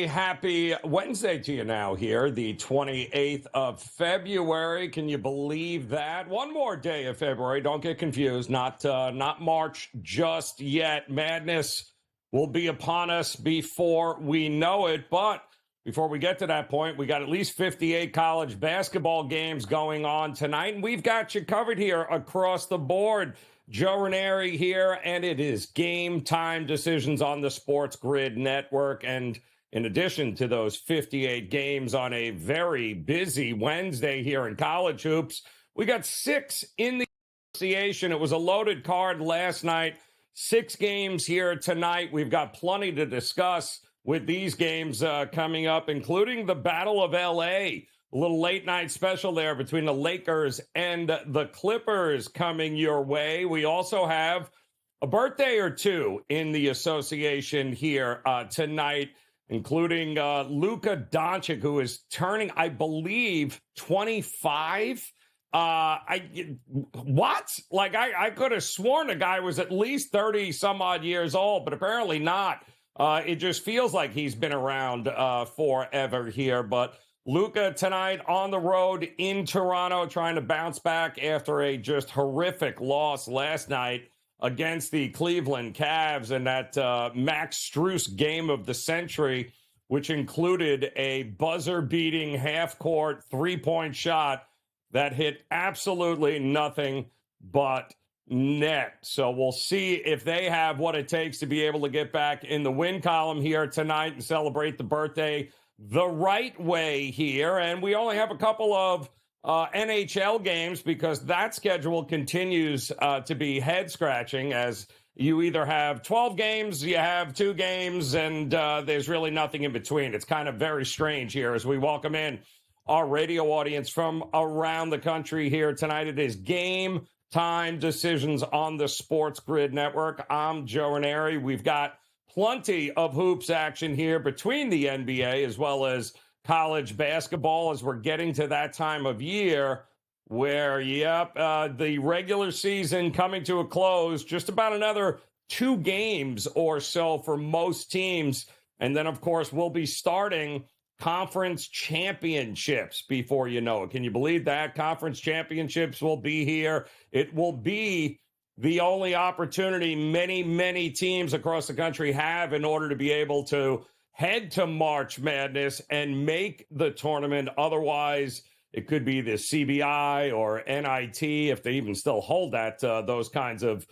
Happy Wednesday to you now here, the 28th of February. Can you believe that? One more day of February. Don't get confused. Not March just yet. Madness will be upon us before we know it. But before we get to that point, we got at least 58 college basketball games going on tonight, and we've got you covered here across the board. Joe Raineri here, and it is Game Time Decisions on the SportsGrid Network. And in addition to those 58 games on a very busy Wednesday here in college hoops, we got 6 in the association. It was a loaded card last night. 6 games here tonight. We've got plenty to discuss with these games coming up, including the Battle of L.A., a little late night special there between the Lakers and the Clippers coming your way. We also have a birthday or two in the association here tonight, including Luka Doncic, who is turning, I believe, 25. I could have sworn the guy was at least 30 some odd years old, but apparently not. It just feels like he's been around forever here. But Luka tonight on the road in Toronto, trying to bounce back after a just horrific loss last night against the Cleveland Cavs in that Max Strus game of the century, which included a buzzer-beating half-court three-point shot that hit absolutely nothing but net. So we'll see if they have what it takes to be able to get back in the win column here tonight and celebrate the birthday the right way here. And we only have a couple of NHL games because that schedule continues to be head-scratching, as you either have 12 games, you have 2 games, and there's really nothing in between. It's kind of very strange here as we welcome in our radio audience from around the country here tonight. It is Game Time Decisions on the SportsGrid Network. I'm Joe Raineri. We've got plenty of hoops action here between the NBA as well as college basketball as we're getting to that time of year where, the regular season coming to a close, just about another 2 games or so for most teams. And then, of course, we'll be starting conference championships before you know it. Can you believe that? Conference championships will be here. It will be the only opportunity many teams across the country have in order to be able to head to March Madness and make the tournament. Otherwise, it could be the CBI or NIT, if they even still hold that, those kinds of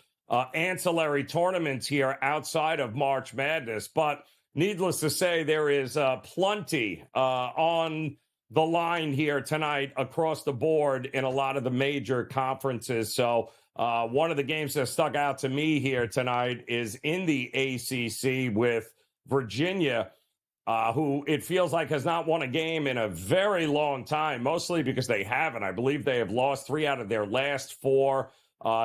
ancillary tournaments here outside of March Madness. But needless to say, there is plenty on the line here tonight across the board in a lot of the major conferences. So one of the games that stuck out to me here tonight is in the ACC with Virginia, who it feels like has not won a game in a very long time, mostly because they haven't. I believe they have lost 3 out of their last 4.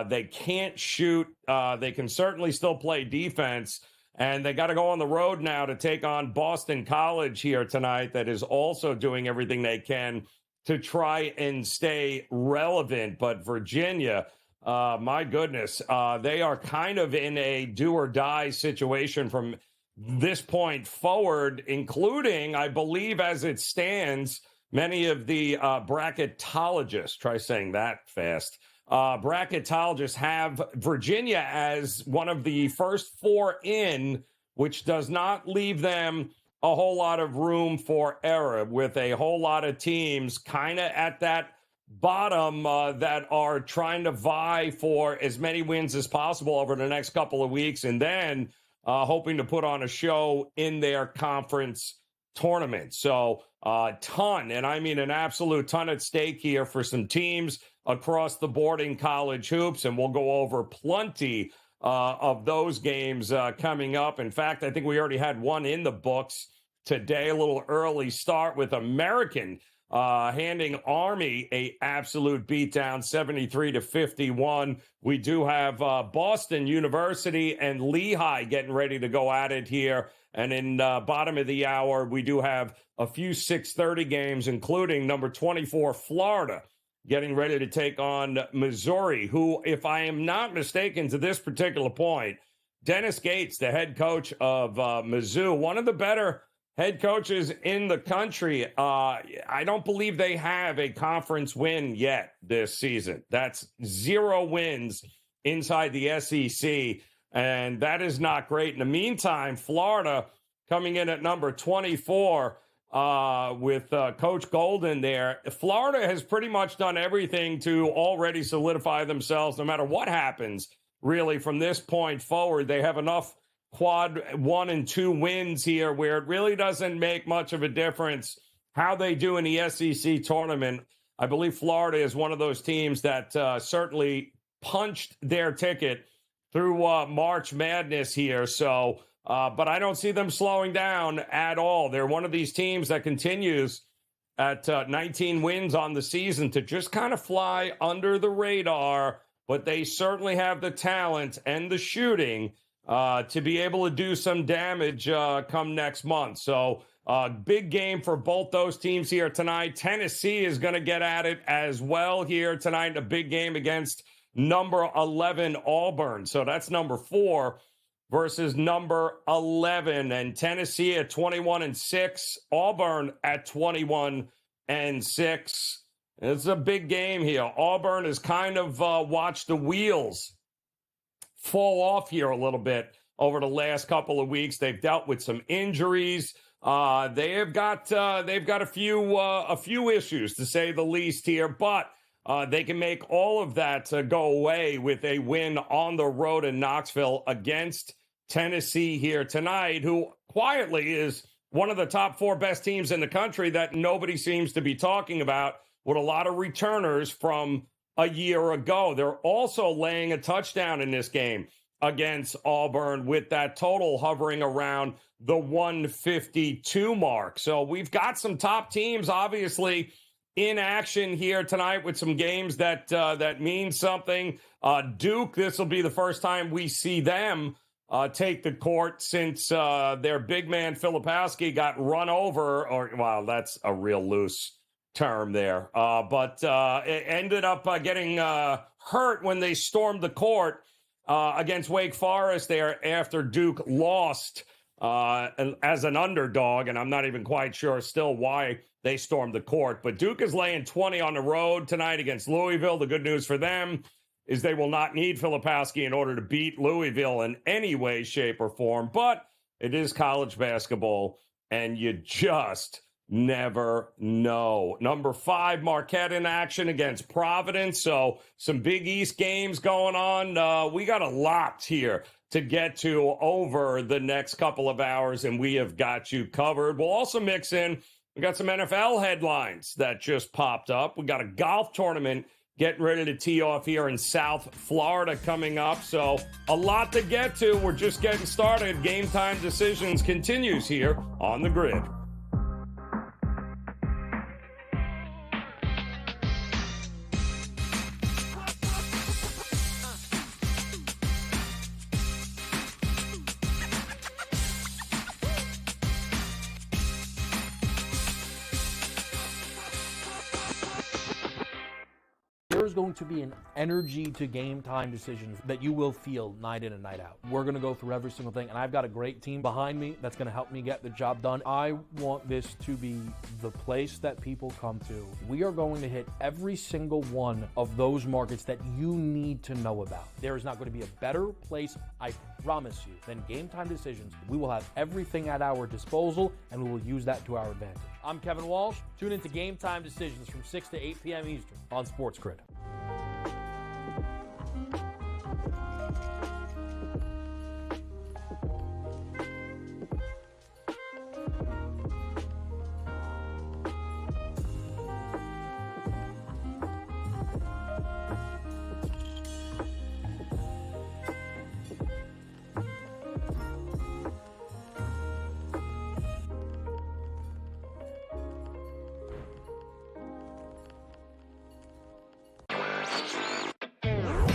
They can't shoot. They can certainly still play defense. And they got to go on the road now to take on Boston College here tonight, that is also doing everything they can to try and stay relevant. But Virginia, my goodness, they are kind of in a do-or-die situation from this point forward, including, I believe as it stands, many of the bracketologists, try saying that fast, bracketologists have Virginia as one of the first 4 in, which does not leave them a whole lot of room for error, with a whole lot of teams kind of at that bottom that are trying to vie for as many wins as possible over the next couple of weeks, and then hoping to put on a show in their conference tournament. So a ton, and I mean an absolute ton at stake here for some teams across the board in college hoops, and we'll go over plenty of those games coming up. In fact, I think we already had one in the books today, a little early start with American handing Army a absolute beatdown, 73-51. We do have Boston University and Lehigh getting ready to go at it here. And in bottom of the hour, we do have a few 6:30 games, including number 24, Florida, getting ready to take on Missouri, who, if I am not mistaken to this particular point, Dennis Gates, the head coach of Mizzou, one of the better head coaches in the country. I don't believe they have a conference win yet this season. That's 0 wins inside the SEC, and that is not great. In the meantime, Florida coming in at number 24 with Coach Golden there. Florida has pretty much done everything to already solidify themselves no matter what happens, really, from this point forward. They have enough quad 1 and 2 wins here where it really doesn't make much of a difference how they do in the SEC tournament. I believe Florida is one of those teams that certainly punched their ticket through March Madness here. So, but I don't see them slowing down at all. They're one of these teams that continues at 19 wins on the season to just kind of fly under the radar, but they certainly have the talent and the shooting to be able to do some damage come next month. So big game for both those teams here tonight. Tennessee is going to get at it as well here tonight. A big game against number 11 Auburn. So that's number 4 versus number 11. And Tennessee at 21-6. Auburn at 21-6. It's a big game here. Auburn has kind of watched the wheels fall off here a little bit over the last couple of weeks. They've dealt with some injuries. They've got a few issues, to say the least here, but they can make all of that go away with a win on the road in Knoxville against Tennessee here tonight, who quietly is one of the top 4 best teams in the country that nobody seems to be talking about, with a lot of returners from a year ago. They're also laying a touchdown in this game against Auburn, with that total hovering around the 152 mark. So we've got some top teams, obviously, in action here tonight with some games that mean something. Duke, this will be the first time we see them take the court since their big man Filipowski got run over, or, wow, that's a real loose term there. But it ended up getting hurt when they stormed the court against Wake Forest there after Duke lost as an underdog, and I'm not even quite sure still why they stormed the court. But Duke is laying 20 on the road tonight against Louisville. The good news for them is they will not need Filipowski in order to beat Louisville in any way, shape, or form. But it is college basketball, and you just never know. Number 5, Marquette in action against Providence. So some Big East games going on. We got a lot here to get to over the next couple of hours, and we have got you covered. We'll also mix in, we got some NFL headlines that just popped up. We got a golf tournament getting ready to tee off here in South Florida coming up. So a lot to get to. We're just getting started. Game Time Decisions continues here on the Grid. There's going to be an energy to Game Time Decisions that you will feel night in and night out. We're going to go through every single thing, and I've got a great team behind me that's going to help me get the job done. I want this to be the place that people come to. We are going to hit every single one of those markets that you need to know about. There is not going to be a better place, I promise you, than Game Time Decisions. We will have everything at our disposal, and we will use that to our advantage. I'm Kevin Walsh. Tune into Game Time Decisions from 6 to 8 p.m. Eastern on SportsGrid.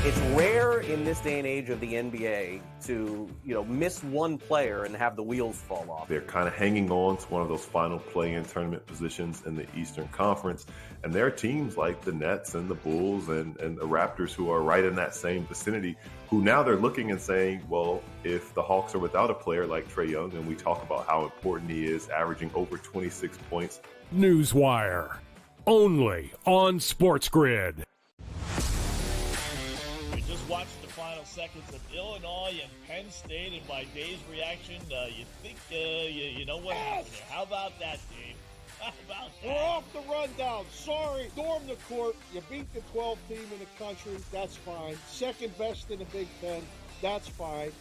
It's rare in this day and age of the NBA to, miss one player and have the wheels fall off. They're kind of hanging on to one of those final play-in tournament positions in the Eastern Conference. And there are teams like the Nets and the Bulls and the Raptors who are right in that same vicinity, who now they're looking and saying, well, if the Hawks are without a player like Trae Young, and we talk about how important he is, averaging over 26 points. Newswire, only on SportsGrid. Watched the final seconds of Illinois and Penn State, and by Dave's reaction, you think you know what happened there. How about that, Dave? How about that? We're off the rundown. Sorry. Storm the court. You beat the 12th team in the country. That's fine. Second best in the Big Ten. That's fine.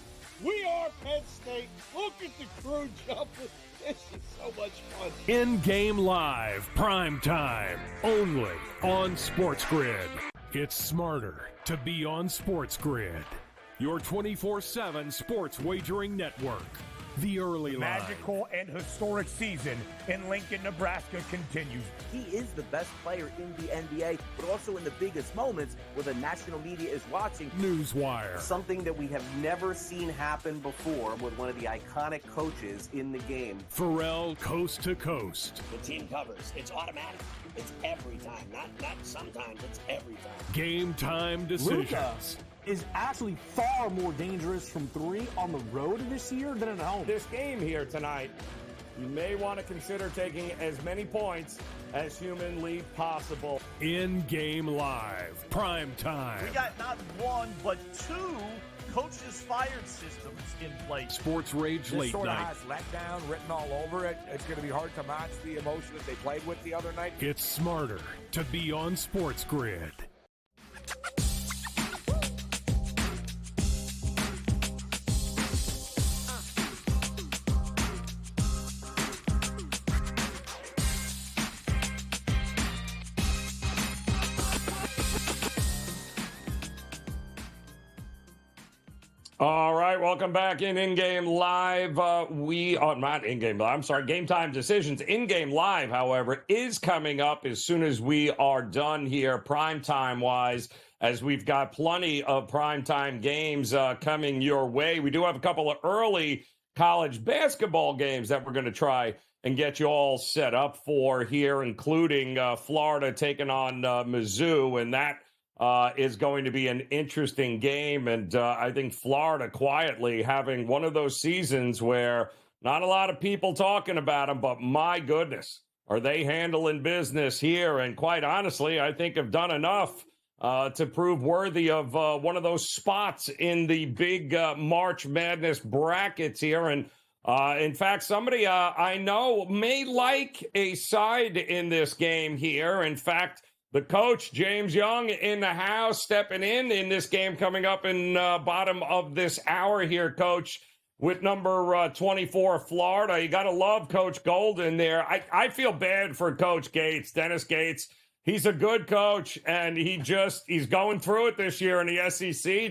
We are Penn State. Look at the crew jumping. This is so much fun. In-game live, prime time, only on SportsGrid. It's smarter to be on SportsGrid, your 24/7 sports wagering network. The early line. Magical and historic season in Lincoln, Nebraska continues. He is the best player in the NBA, but also in the biggest moments where the national media is watching. Newswire. Something that we have never seen happen before with one of the iconic coaches in the game. Pharrell, coast to coast. The team covers. It's automatic. It's every time. Not sometimes. It's every time. GameTime Decisions. Luka is actually far more dangerous from three on the road this year than at home. This game here tonight, you may want to consider taking as many points as humanly possible. In-game live, prime time. We got not one, but two coaches fired systems in place. Sports Rage This Late sort of Night. has letdown written all over it. It's going to be hard to match the emotion that they played with the other night. It's smarter to be on SportsGrid. All right, welcome back in-game live. Not in-game live, I'm sorry, Game Time Decisions. In-game live, however, is coming up as soon as we are done here, primetime-wise, as we've got plenty of primetime games coming your way. We do have a couple of early college basketball games that we're going to try and get you all set up for here, including Florida taking on Mizzou, and that is going to be an interesting game. And I think Florida quietly having one of those seasons where not a lot of people talking about them, but my goodness, are they handling business here? And quite honestly, I think have done enough to prove worthy of one of those spots in the big March Madness brackets here. And in fact, somebody I know may like a side in this game here. In fact, the coach, James Young, in the house, stepping in this game coming up in bottom of this hour here, Coach, with number 24, Florida. You got to love Coach Golden there. I feel bad for Coach Gates, Dennis Gates. He's a good coach, and he's going through it this year in the SEC.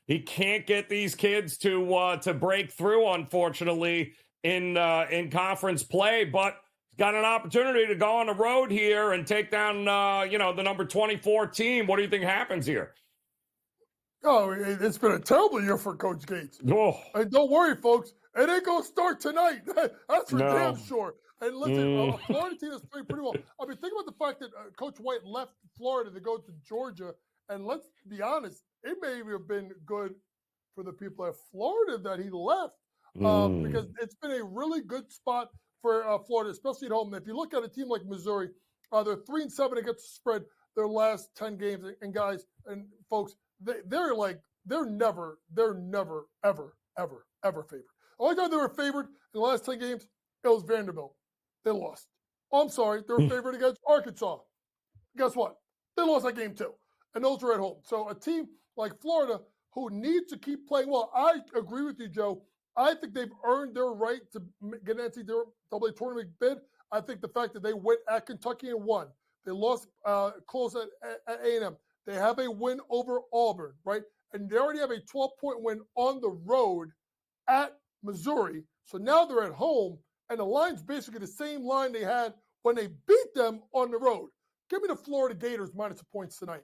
He can't get these kids to break through, unfortunately, in conference play, but got an opportunity to go on the road here and take down, the number 24 team. What do you think happens here? Oh, it's been a terrible year for Coach Gates. Oh. And don't worry, folks. It ain't going to start tonight. That's for damn sure. And listen, a Florida team is playing pretty well. I mean, think about the fact that Coach White left Florida to go to Georgia. And let's be honest, it may have been good for the people at Florida that he left because it's been a really good spot for Florida, especially at home. And if you look at a team like Missouri, they're 3-7 against the spread their last 10 games. And guys and folks, they're never, ever favored. The only time they were favored in the last 10 games, it was Vanderbilt. They lost. Oh, I'm sorry, they were favored against Arkansas. Guess what? They lost that game too. And those were at home. So a team like Florida who needs to keep playing well, I agree with you, Joe. I think they've earned their right to get an NCAA tournament bid. I think the fact that they went at Kentucky and won, they lost close at A&M. They have a win over Auburn, right? And they already have a 12-point win on the road at Missouri. So now they're at home, and the line's basically the same line they had when they beat them on the road. Give me the Florida Gators minus the points tonight.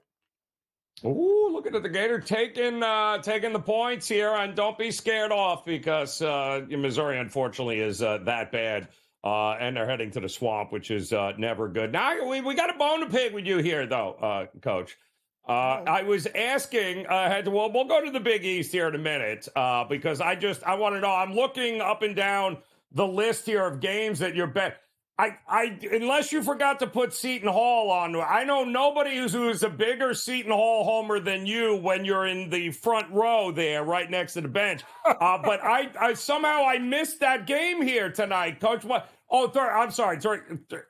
Ooh, look at it. The Gator taking the points here, and don't be scared off because Missouri, unfortunately, is that bad. And they're heading to the swamp, which is never good. Now, we got a bone to pick with you here, though, Coach. I was asking, we'll go to the Big East here in a minute because I want to know. I'm looking up and down the list here of games that you're bet. Unless you forgot to put Seton Hall on, I know nobody who's a bigger Seton Hall homer than you when you're in the front row there, right next to the bench. But I somehow I missed that game here tonight, Coach. What? Oh, I'm sorry.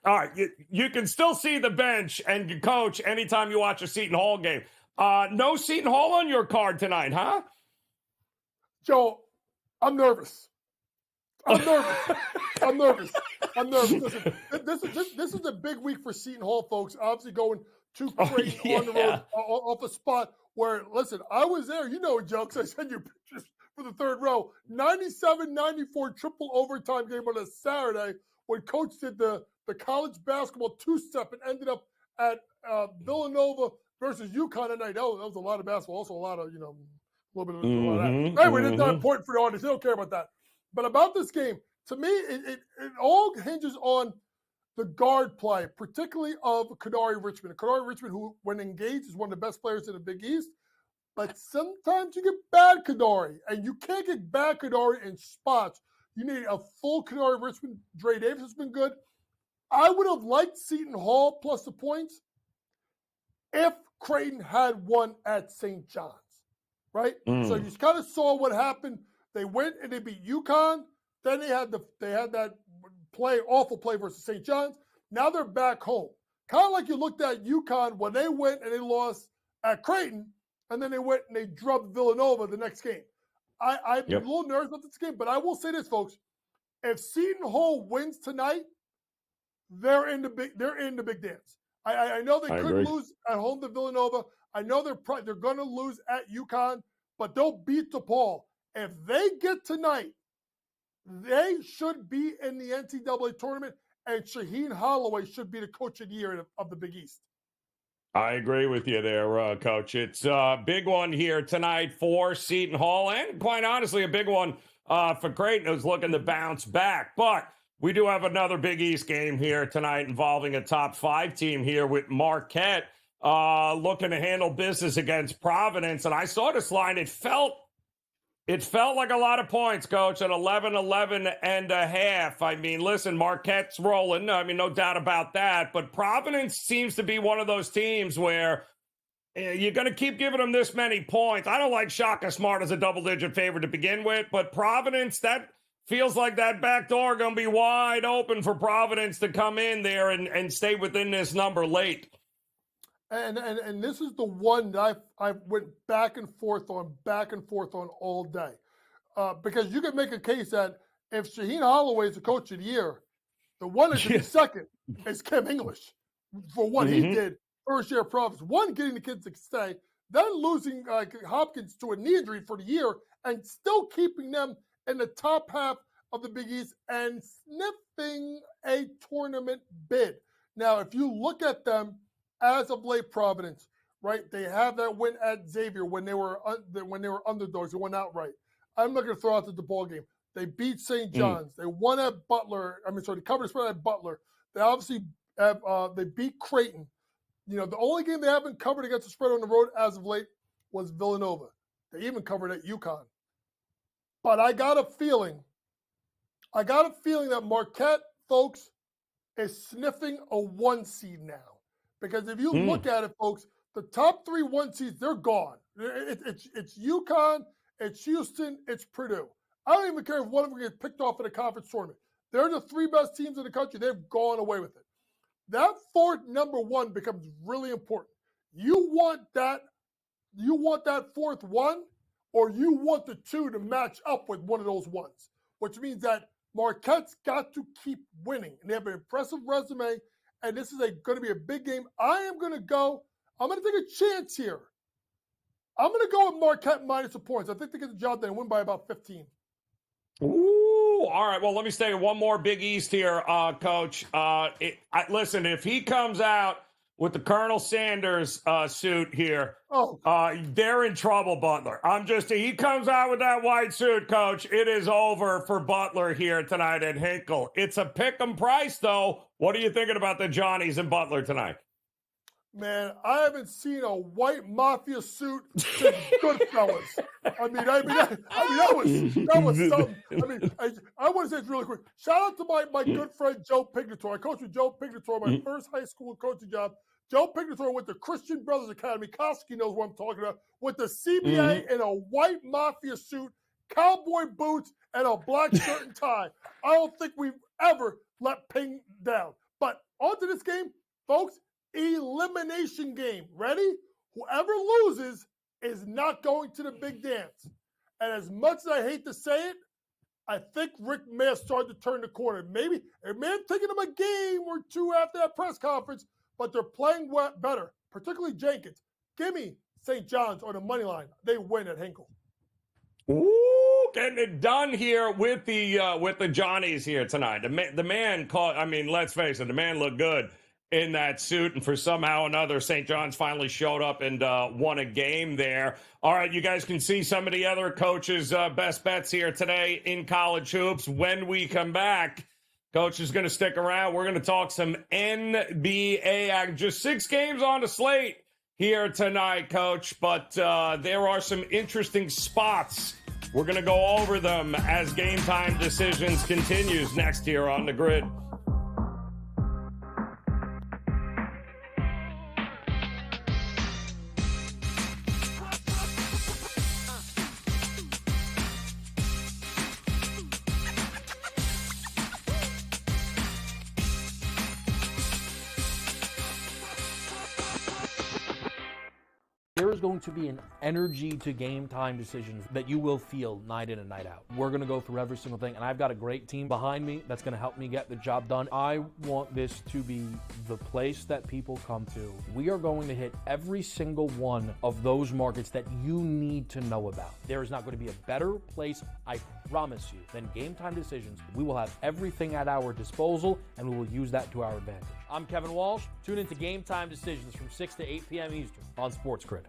All right, you can still see the bench and coach anytime you watch a Seton Hall game. No Seton Hall on your card tonight, huh? Joe, I'm nervous. I'm nervous. Listen, this is a big week for Seton Hall, folks. Obviously going to Creighton on the road off a spot where, listen, I was there. You know, Joe, because I sent you pictures for the third row. 97-94 triple overtime game on a Saturday when Coach did the college basketball two-step and ended up at Villanova versus UConn tonight. That was a lot of basketball. Also a lot of, a little bit of that. Anyway, it's not important for the audience. They don't care about that. But about this game, to me, it all hinges on the guard play, particularly of Kadari Richmond. Kadari Richmond, who, when engaged, is one of the best players in the Big East. But sometimes you get bad Kadari, and you can't get bad Kadari in spots. You need a full Kadari Richmond. Dre Davis has been good. I would have liked Seton Hall plus the points if Creighton had won at St. John's, right? So you kind of saw what happened. They went and they beat UConn. Then they had that awful play versus St. John's. Now they're back home. Kind of like you looked at UConn when they went and they lost at Creighton, and then they went and they drubbed Villanova the next game. I'm a little nervous about this game, but I will say this, folks: if Seton Hall wins tonight, they're in the big dance. I know they could lose at home to Villanova. I know they're going to lose at UConn, but they'll beat DePaul. If they get tonight, they should be in the NCAA tournament, and Shaheen Holloway should be the coach of the year of the Big East. I agree with you there, Coach. It's a big one here tonight for Seton Hall, and quite honestly, a big one for Creighton, who's looking to bounce back. But we do have another Big East game here tonight involving a top 5 team here with Marquette looking to handle business against Providence. And I saw this line. It felt like a lot of points, Coach, at 11 and a half. I mean, listen, Marquette's rolling. I mean, no doubt about that. But Providence seems to be one of those teams where you're going to keep giving them this many points. I don't like Shaka Smart as a double-digit favorite to begin with, but Providence, that feels like that back door going to be wide open for Providence to come in there and stay within this number late. And this is the one that I went back and forth on all day. Because you can make a case that if Shaheen Holloway is the coach of the year, the one that should be second is Kim English for what he did first year of Providence. One, getting the kids to stay, then losing Hopkins to a knee injury for the year, and still keeping them in the top half of the Big East and sniffing a tournament bid. Now, if you look at them, as of late, Providence, right? They have that win at Xavier when they were underdogs. They won outright. I'm not going to throw out the DePaul game. They beat St. John's. They won at Butler. They covered the spread at Butler. They obviously have, they beat Creighton. The only game they haven't covered against the spread on the road as of late was Villanova. They even covered at UConn. But I got a feeling that Marquette, folks, is sniffing a 1 seed now. Because if you look at it, folks, the top 3 1 seeds, they're gone. It's UConn, it's Houston, it's Purdue. I don't even care if one of them gets picked off in a conference tournament. They're the 3 best teams in the country. They've gone away with it. That fourth number 1 becomes really important. You want that 4th 1, or you want the 2 to match up with one of those 1s, which means that Marquette's got to keep winning. And they have an impressive resume. And this is going to be a big game. I'm going to take a chance here. I'm going to go with Marquette minus the points. I think they get the job done and win by about 15. Ooh, all right. Well, let me stay one more Big East here, Coach. Listen, if he comes out with the Colonel Sanders suit here. Oh, they're in trouble, Butler. He comes out with that white suit, Coach. It is over for Butler here tonight at Hinkle. It's a pick'em price, though. What are you thinking about the Johnnies and Butler tonight? man, I haven't seen a white mafia suit since Goodfellas. That was something. I want to say this really quick. Shout out to my good friend Joe Pignatore. I coached with Joe Pignatore my first high school coaching job. Joe Pignatore went to Christian Brothers Academy. Koski knows what I'm talking about. With the CBA in a white mafia suit, cowboy boots, and a black shirt and tie. I don't think we've ever let Ping down. But on to this game, folks. Elimination game. Ready? Whoever loses is not going to the big dance. And as much as I hate to say it, I think Rick may have started to turn the corner. Maybe it may have taken him a game or two after that press conference, but they're playing better, particularly Jenkins. Give me St. John's on the money line. They win at Hinkle. Ooh, getting it done here with the Johnnies here tonight. The man called. I mean, let's face it, the man looked good in that suit, and for somehow or another, St. John's finally showed up and won a game there. All right, you guys can see some of the other coaches' best bets here today in college hoops. When we come back, Coach is going to stick around. We're going to talk some NBA. Just 6 games on the slate here tonight, Coach, but there are some interesting spots. We're going to go over them as Game Time Decisions continues next here on the Grid. There is going to be an energy to Game Time Decisions that you will feel night in and night out. We're going to go through every single thing, and I've got a great team behind me that's going to help me get the job done. I want this to be the place that people come to. We are going to hit every single one of those markets that you need to know about. There is not going to be a better place, I promise you, than Game Time Decisions. We will have everything at our disposal, and we will use that to our advantage. I'm Kevin Walsh. Tune into Game Time Decisions from 6 to 8 p.m. Eastern on SportsGrid.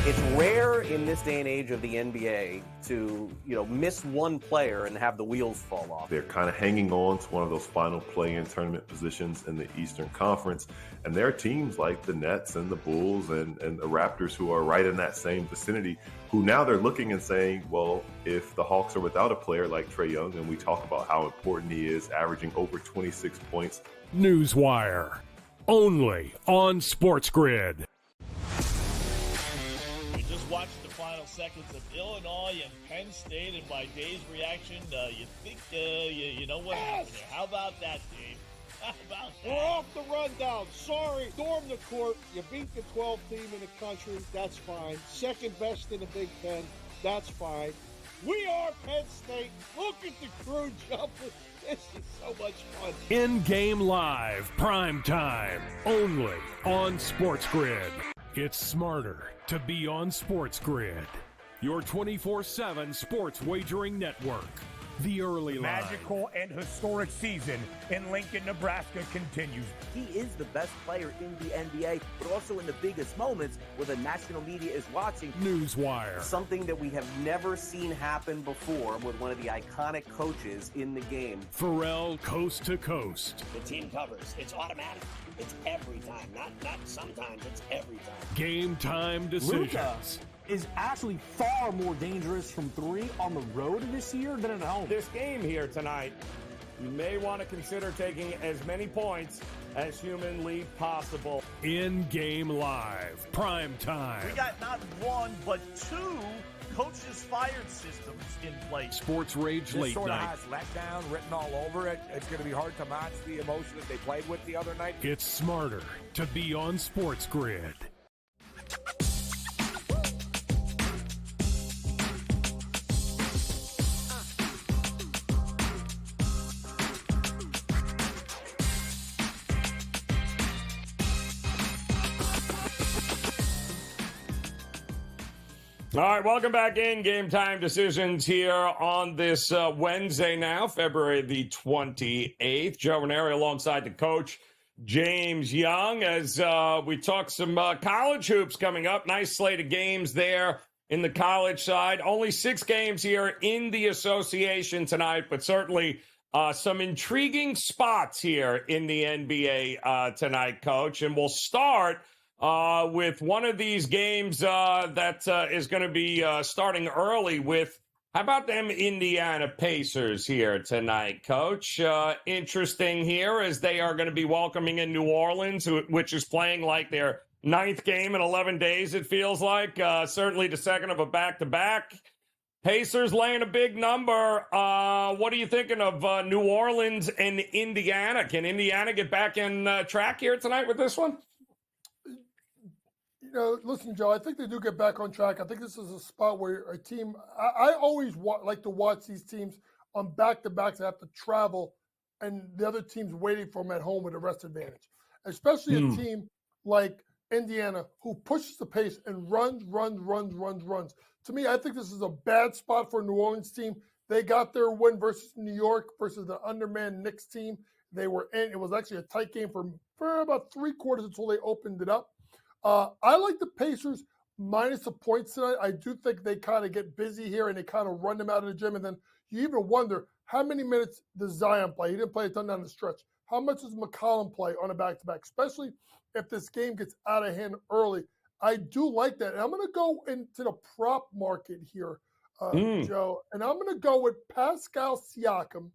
It's rare in this day and age of the NBA to, miss one player and have the wheels fall off. They're kind of hanging on to one of those final play-in tournament positions in the Eastern Conference. And there are teams like the Nets and the Bulls and the Raptors who are right in that same vicinity, who now they're looking and saying, well, if the Hawks are without a player like Trae Young, and we talk about how important he is, averaging over 26 points. Newswire, only on SportsGrid. Watched the final seconds of Illinois and Penn State, and by Dave's reaction, you think you know what happened there. How about that, Dave? How about that? We're off the rundown. Sorry, storm the court. You beat the 12th team in the country. That's fine. Second best in the Big Ten. That's fine. We are Penn State. Look at the crew jumping. This is so much fun. In-game live, prime time, only on SportsGrid. It's smarter to be on SportsGrid, your 24/7 sports wagering network. The early line. Magical and historic season in Lincoln, Nebraska continues. He is the best player in the NBA, but also in the biggest moments where the national media is watching. Newswire. Something that we have never seen happen before with one of the iconic coaches in the game. Pharrell, coast to coast. The team covers. It's automatic. It's every time. Not sometimes. It's every time. Game Time Decisions. Luka is actually far more dangerous from 3 on the road this year than at home. This game here tonight, you may want to consider taking as many points as humanly possible. In-game live, prime time. We got not 1, but 2 coaches fired systems in place. Sports Rage This Late sort of Night. has letdown written all over it. It's going to be hard to match the emotion that they played with the other night. It's smarter to be on SportsGrid. All right, welcome back in. Game Time Decisions here on this Wednesday now, February the 28th. Joe Raineri alongside the coach, James Young, as we talk some college hoops coming up. Nice slate of games there in the college side. Only 6 games here in the association tonight, but certainly some intriguing spots here in the NBA tonight, Coach. And we'll start with one of these games that is going to be starting early with, how about them Indiana Pacers here tonight, Coach? Interesting here as they are going to be welcoming in New Orleans, which is playing like their 9th game in 11 days, it feels like. Certainly the second of a back-to-back. Pacers laying a big number. What are you thinking of New Orleans and Indiana? Can Indiana get back in track here tonight with this one? Listen, Joe, I think they do get back on track. I think this is a spot where a team, I always like to watch these teams on back-to-backs that have to travel and the other team's waiting for them at home with a rest advantage, especially a team like Indiana who pushes the pace and runs. To me, I think this is a bad spot for a New Orleans team. They got their win versus New York versus the undermanned Knicks team. They were in. It was actually a tight game for about 3 quarters until they opened it up. I like the Pacers minus the points tonight. I do think they kind of get busy here and they kind of run them out of the gym. And then you even wonder, how many minutes does Zion play? He didn't play a ton down the stretch. How much does McCollum play on a back-to-back, especially if this game gets out of hand early? I do like that. And I'm going to go into the prop market here, Joe. And I'm going to go with Pascal Siakam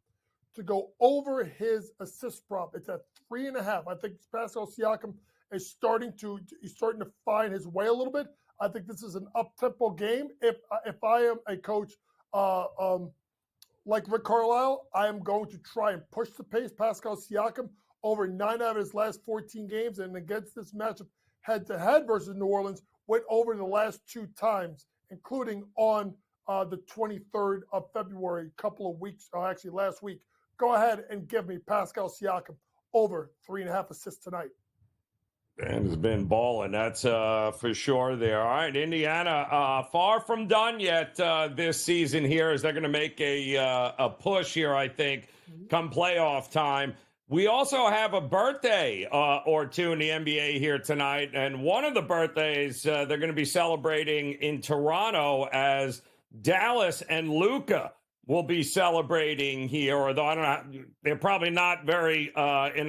to go over his assist prop. It's at 3.5. I think Pascal Siakam is starting to find his way a little bit. I think this is an up-tempo game. If I am a coach like Rick Carlisle, I am going to try and push the pace. Pascal Siakam over 9 out of his last 14 games, and against this matchup head-to-head versus New Orleans, went over the last 2 times, including on the 23rd of February, couple of weeks, actually last week. Go ahead and give me Pascal Siakam over 3.5 assists tonight. And has been balling, that's for sure there. All right, Indiana, far from done yet this season here, as they're going to make a push here, I think, come playoff time. We also have a birthday or two in the NBA here tonight, and one of the birthdays they're going to be celebrating in Toronto as Dallas and Luka will be celebrating here, although I don't know, they're probably not very in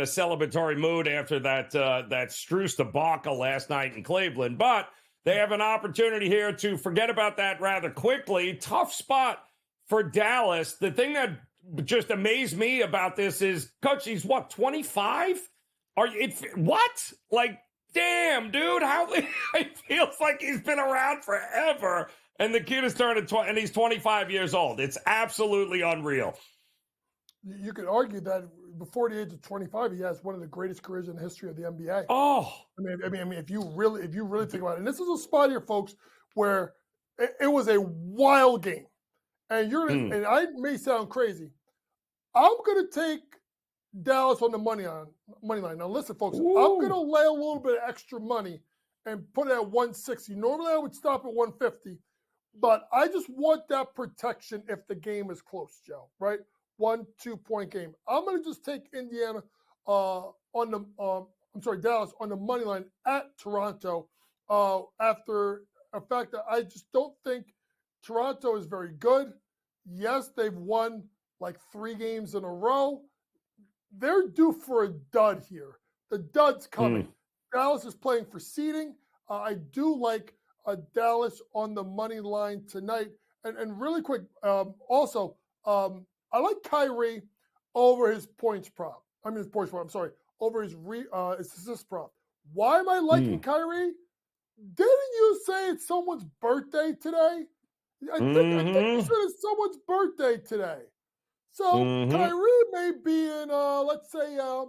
a celebratory mood after that Strus debacle last night in Cleveland. But they have an opportunity here to forget about that rather quickly. Tough spot for Dallas. The thing that just amazed me about this is, Coach, he's what, 25? What? Like, damn, dude, how it feels like he's been around forever. And the kid is turning 20, and he's 25 years old. It's absolutely unreal. You could argue that before the age of 25, he has one of the greatest careers in the history of the NBA. Oh, I mean, if you really think about it, and this is a spot here, folks, where it was a wild game, and and I may sound crazy. I'm going to take Dallas on the money line. Now, listen, folks, I'm going to lay a little bit of extra money and put it at 160. Normally, I would stop at 150. But I just want that protection if the game is close, Joe, right? 1-2 point game. I'm going to just take Indiana Dallas on the money line at Toronto after a fact that I just don't think Toronto is very good. Yes, they've won like 3 games in a row. They're due for a dud here. The dud's coming. Dallas is playing for seeding. I do like Dallas on the money line tonight. And really quick, also, I like Kyrie over his points prop. Over his assist prop. Why am I liking Kyrie? Didn't you say it's someone's birthday today? I think he said it's someone's birthday today. So Kyrie may be in, let's say, a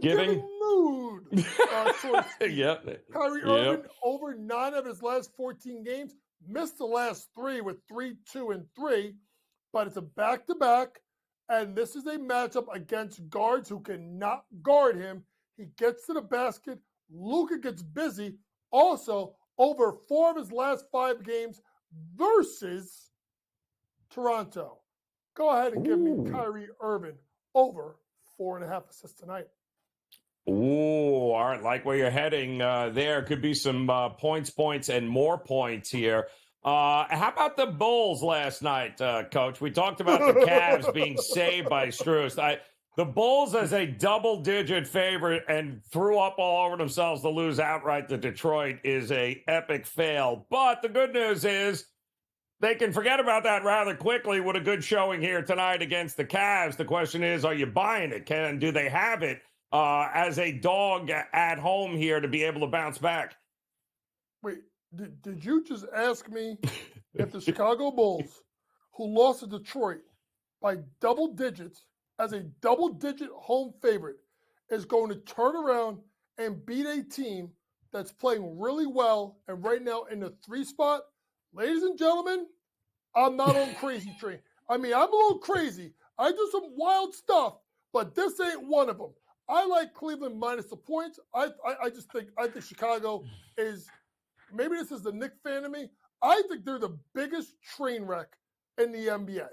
giving mood, so to speak. Yep. Kyrie Irving over 9 of his last 14 games, missed the last 3 with 3, 2, and 3, but it's a back-to-back, and this is a matchup against guards who cannot guard him. He gets to the basket. Luka gets busy. Also, over 4 of his last 5 games versus Toronto. Go ahead and give me Kyrie Irving over 4.5 assists tonight. Ooh, all right. Like where you're heading there. Could be some points, and more points here. How about the Bulls last night, Coach? We talked about the Cavs being saved by Strus. The Bulls as a double-digit favorite and threw up all over themselves to lose outright to Detroit is a epic fail. But the good news is they can forget about that rather quickly with a good showing here tonight against the Cavs. The question is, are you buying it? Do they have it as a dog at home here to be able to bounce back? Wait, did you just ask me if the Chicago Bulls, who lost to Detroit by double digits as a double-digit home favorite, is going to turn around and beat a team that's playing really well and right now in the 3 spot? Ladies and gentlemen, I'm not on crazy train. I mean, I'm a little crazy. I do some wild stuff, but this ain't one of them. I like Cleveland minus the points. I think Chicago is, maybe this is the Knick fan of me, I think they're the biggest train wreck in the NBA.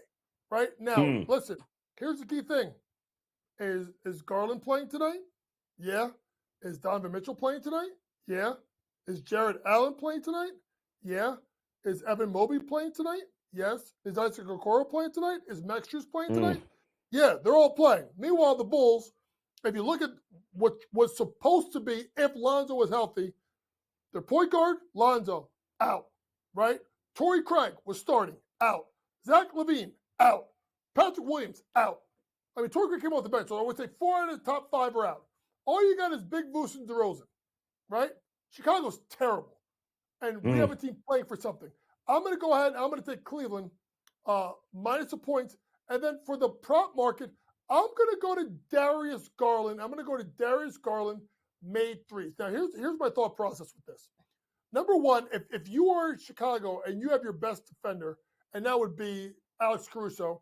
Right? Now, listen, here's the key thing. Is Garland playing tonight? Yeah. Is Donovan Mitchell playing tonight? Yeah. Is Jared Allen playing tonight? Yeah. Is Evan Mobley playing tonight? Yes. Is Isaac Okoro playing tonight? Is Max Strus playing tonight? Yeah, they're all playing. Meanwhile, the Bulls, if you look at what was supposed to be, if Lonzo was healthy, their point guard, Lonzo, out, right? Torrey Craig was starting, out. Zach LaVine, out. Patrick Williams, out. I mean, Torrey Craig came off the bench, so I would say 4 out of the top 5 are out. All you got is Big Moose and DeRozan, right? Chicago's terrible. And we have a team playing for something. I'm going to go ahead and I'm going to take Cleveland minus the points. And then for the prop market, I'm going to go to Darius Garland. I'm going to go to Darius Garland made threes. Now, here's my thought process with this. Number one, if you are Chicago and you have your best defender, and that would be Alex Caruso,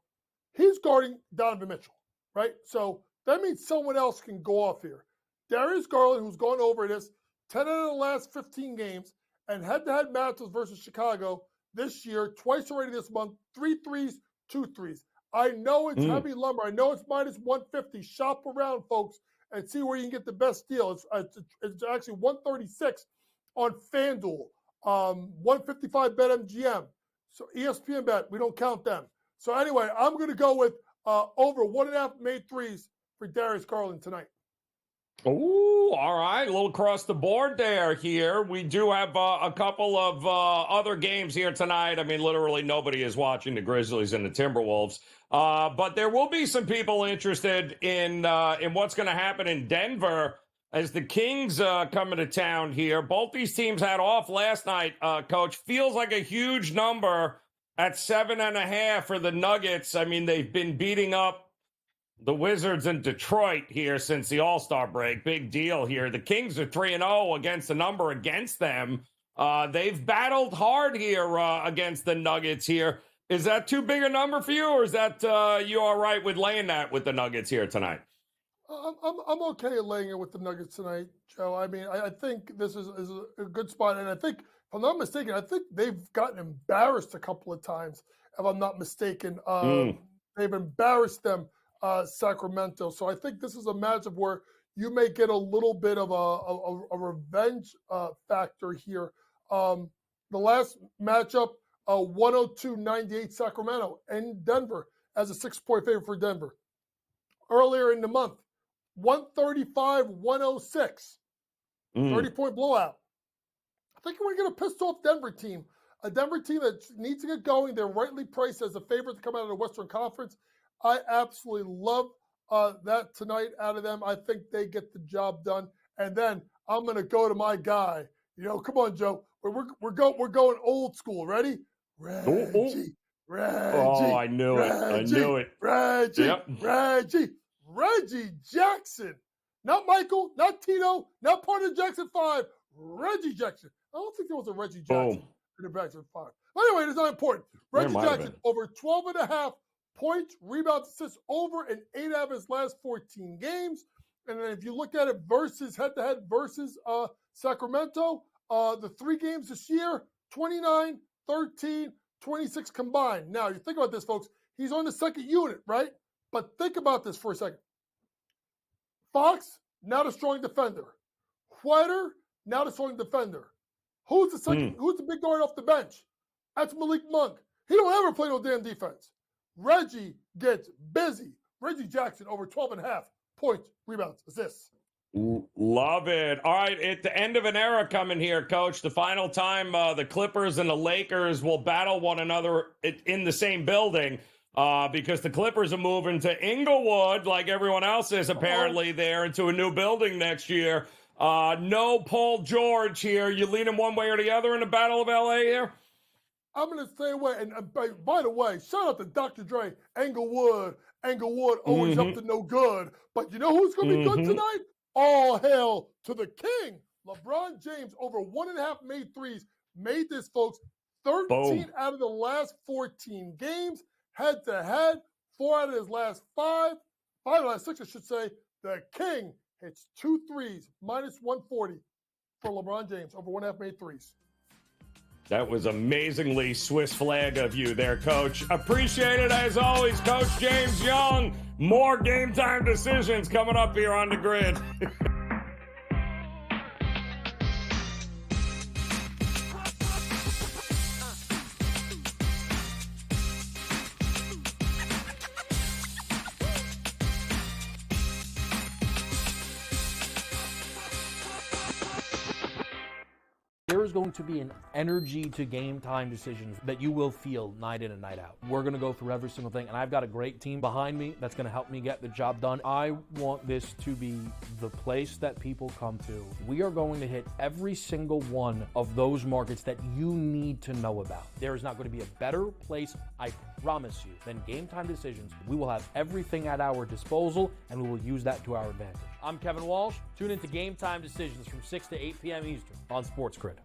he's guarding Donovan Mitchell, right? So that means someone else can go off here. Darius Garland, who's gone over this 10 out of the last 15 games, and head-to-head matches versus Chicago this year, twice already this month, 3 threes, 2 threes. I know it's heavy lumber. I know it's minus 150. Shop around, folks, and see where you can get the best deal. It's actually 136 on FanDuel, 155 BetMGM. So ESPN Bet, we don't count them. So anyway, I'm going to go with over 1.5 made threes for Darius Garland tonight. Oh, all right. A little across the board there here. We do have a couple of other games here tonight. I mean, literally nobody is watching the Grizzlies and the Timberwolves. But there will be some people interested in what's going to happen in Denver as the Kings come into town here. Both these teams had off last night, Coach. Feels like a huge number at 7.5 for the Nuggets. I mean, they've been beating up the Wizards in Detroit here since the All-Star break. Big deal here. The Kings are 3-0 against the number against them. They've battled hard here against the Nuggets here. Is that too big a number for you, or is that you all right with laying that with the Nuggets here tonight? I'm okay laying it with the Nuggets tonight, Joe. I mean, I think this is a good spot, and I think, if I'm not mistaken, I think they've gotten embarrassed a couple of times, if I'm not mistaken. They've embarrassed them, Sacramento. So I think this is a matchup where you may get a little bit of a revenge factor here. The last matchup, 102-98 Sacramento and Denver as a 6-point favorite for Denver. Earlier in the month, 135-106, 30-point blowout. I think we're going to get a pissed off Denver team, a Denver team that needs to get going. They're rightly priced as a favorite to come out of the Western Conference. I absolutely love that tonight out of them. I think they get the job done. And then I'm going to go to my guy. You know, come on, Joe. We're going old school. Ready? Reggie. Oh, I knew it. I knew it. Reggie Jackson. Not Michael, not Tito, not part of the Jackson 5. Reggie Jackson. I don't think there was a Reggie Jackson in the Jackson 5. But anyway, it's not important. Reggie Jackson, over 12.5 points, rebounds, assists, over an 8 out of his last 14 games. And then if you look at it versus head-to-head versus Sacramento, the 3 games this year, 29, 13, 26 combined. Now, you think about this, folks. He's on the second unit, right? But think about this for a second. Fox, not a strong defender. Whiter, not a strong defender. Who's the second? Who's the big guard off the bench? That's Malik Monk. He don't ever play no damn defense. Reggie gets busy. Reggie Jackson, over 12.5 points, rebounds, assists. Love it. All right, at the end of an era coming here, Coach. The final time the Clippers and the Lakers will battle one another in the same building because the Clippers are moving to Inglewood, like everyone else is apparently there, into a new building next year. No Paul George here. You leaning one way or the other in the Battle of LA here? I'm going to stay away. And by the way, shout out to Dr. Dre. Englewood always up to no good. But you know who's going to be good tonight? All hail to the king. LeBron James, over 1.5 made threes. Made this, folks, 13 out of the last 14 games. Head-to-head, 4 out of his last 5. 5 out of the last 6, I should say. The king hits 2 threes, minus 140 for LeBron James, over 1.5 made threes. That was amazingly Swiss flag of you there, Coach. Appreciate it as always, Coach James Young. More Game Time Decisions coming up here on the grid. There is going to be an energy to Game Time Decisions that you will feel night in and night out. We're going to go through every single thing, and I've got a great team behind me that's going to help me get the job done. I want this to be the place that people come to. We are going to hit every single one of those markets that you need to know about. There is not going to be a better place, I promise you, than Game Time Decisions. We will have everything at our disposal, and we will use that to our advantage. I'm Kevin Walsh. Tune into Game Time Decisions from 6 to 8 p.m. Eastern on SportsGrid.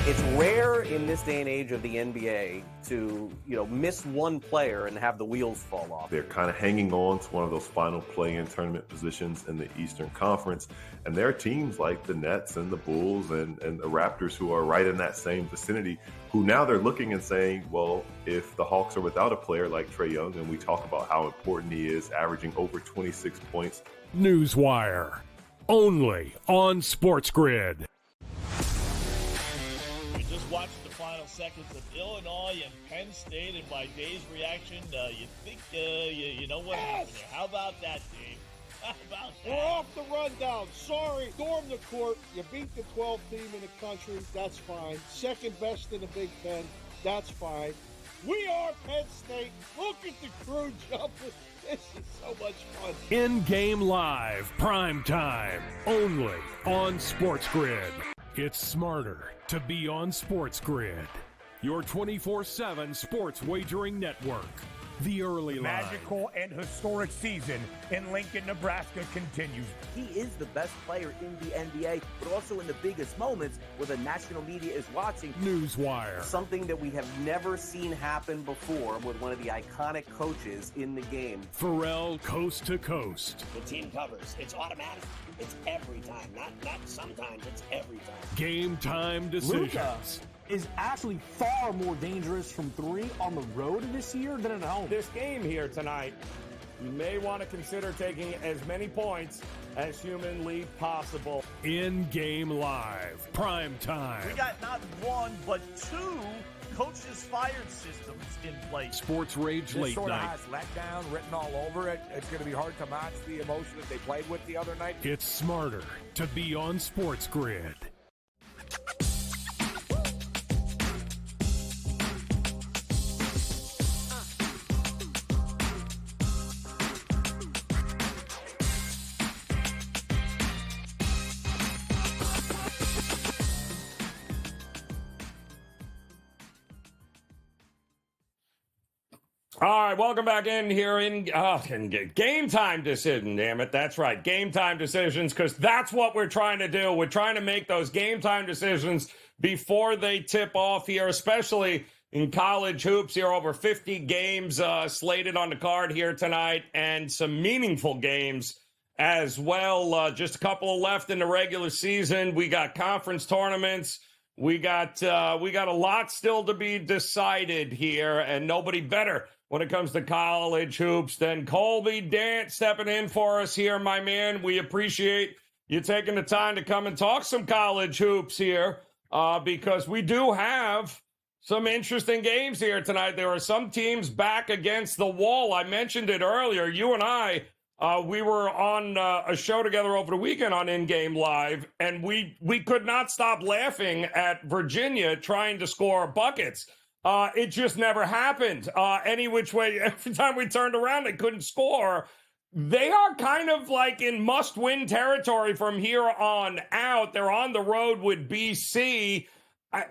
It's rare in this day and age of the NBA to, miss one player and have the wheels fall off. They're kind of hanging on to one of those final play-in tournament positions in the Eastern Conference. And there are teams like the Nets and the Bulls and the Raptors who are right in that same vicinity, who now they're looking and saying, well, if the Hawks are without a player like Trae Young, and we talk about how important he is, averaging over 26 points. Newswire, only on SportsGrid. Watched the final seconds of Illinois and Penn State, and by Dave's reaction, you think you know what happened there. How about that, Dave? How about that? We're off the rundown. Sorry, storm the court. You beat the 12th team in the country. That's fine. Second best in the Big Ten. That's fine. We are Penn State. Look at the crew jumping. This is so much fun. In-game live, prime time, only on SportsGrid. It's smarter to be on SportsGrid, your 24/7 sports wagering network. The early line. Magical and historic season in Lincoln, Nebraska continues. He is the best player in the NBA, but also in the biggest moments where the national media is watching. Newswire. Something that we have never seen happen before with one of the iconic coaches in the game. Pharrell, coast to coast. The team covers. It's automatic. It's every time. Not sometimes. It's every time. Game Time Decisions. Luka is actually far more dangerous from 3 on the road this year than at home. This game here tonight, you may want to consider taking as many points as humanly possible. In-game live, prime time. We got not one, but two coaches fired systems in place. Sports Rage This Late sort of Night. has letdown written all over it. It's going to be hard to match the emotion that they played with the other night. It's smarter to be on SportsGrid. All right, welcome back in here in Game Time Decision, damn it. That's right, Game Time Decisions, because that's what we're trying to do. We're trying to make those Game Time decisions before they tip off here, especially in college hoops. Here, over 50 games slated on the card here tonight, and some meaningful games as well. Just a couple left in the regular season. We got conference tournaments. We got a lot still to be decided here, and nobody better when it comes to college hoops than Colby Dant stepping in for us here, my man. We appreciate you taking the time to come and talk some college hoops here, because we do have some interesting games here tonight. There are some teams back against the wall. I mentioned it earlier. You and I, we were on a show together over the weekend on In-Game Live, and we could not stop laughing at Virginia trying to score buckets. It just never happened. Any which way, every time we turned around, they couldn't score. They are kind of like in must-win territory from here on out. They're on the road with BC.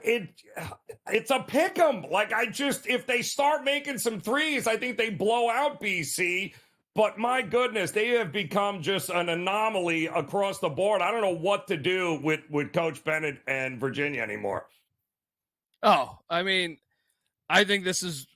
It's a pick 'em. Like, if they start making some threes, I think they blow out BC. But my goodness, they have become just an anomaly across the board. I don't know what to do with Coach Bennett and Virginia anymore. Oh, I mean, I think this is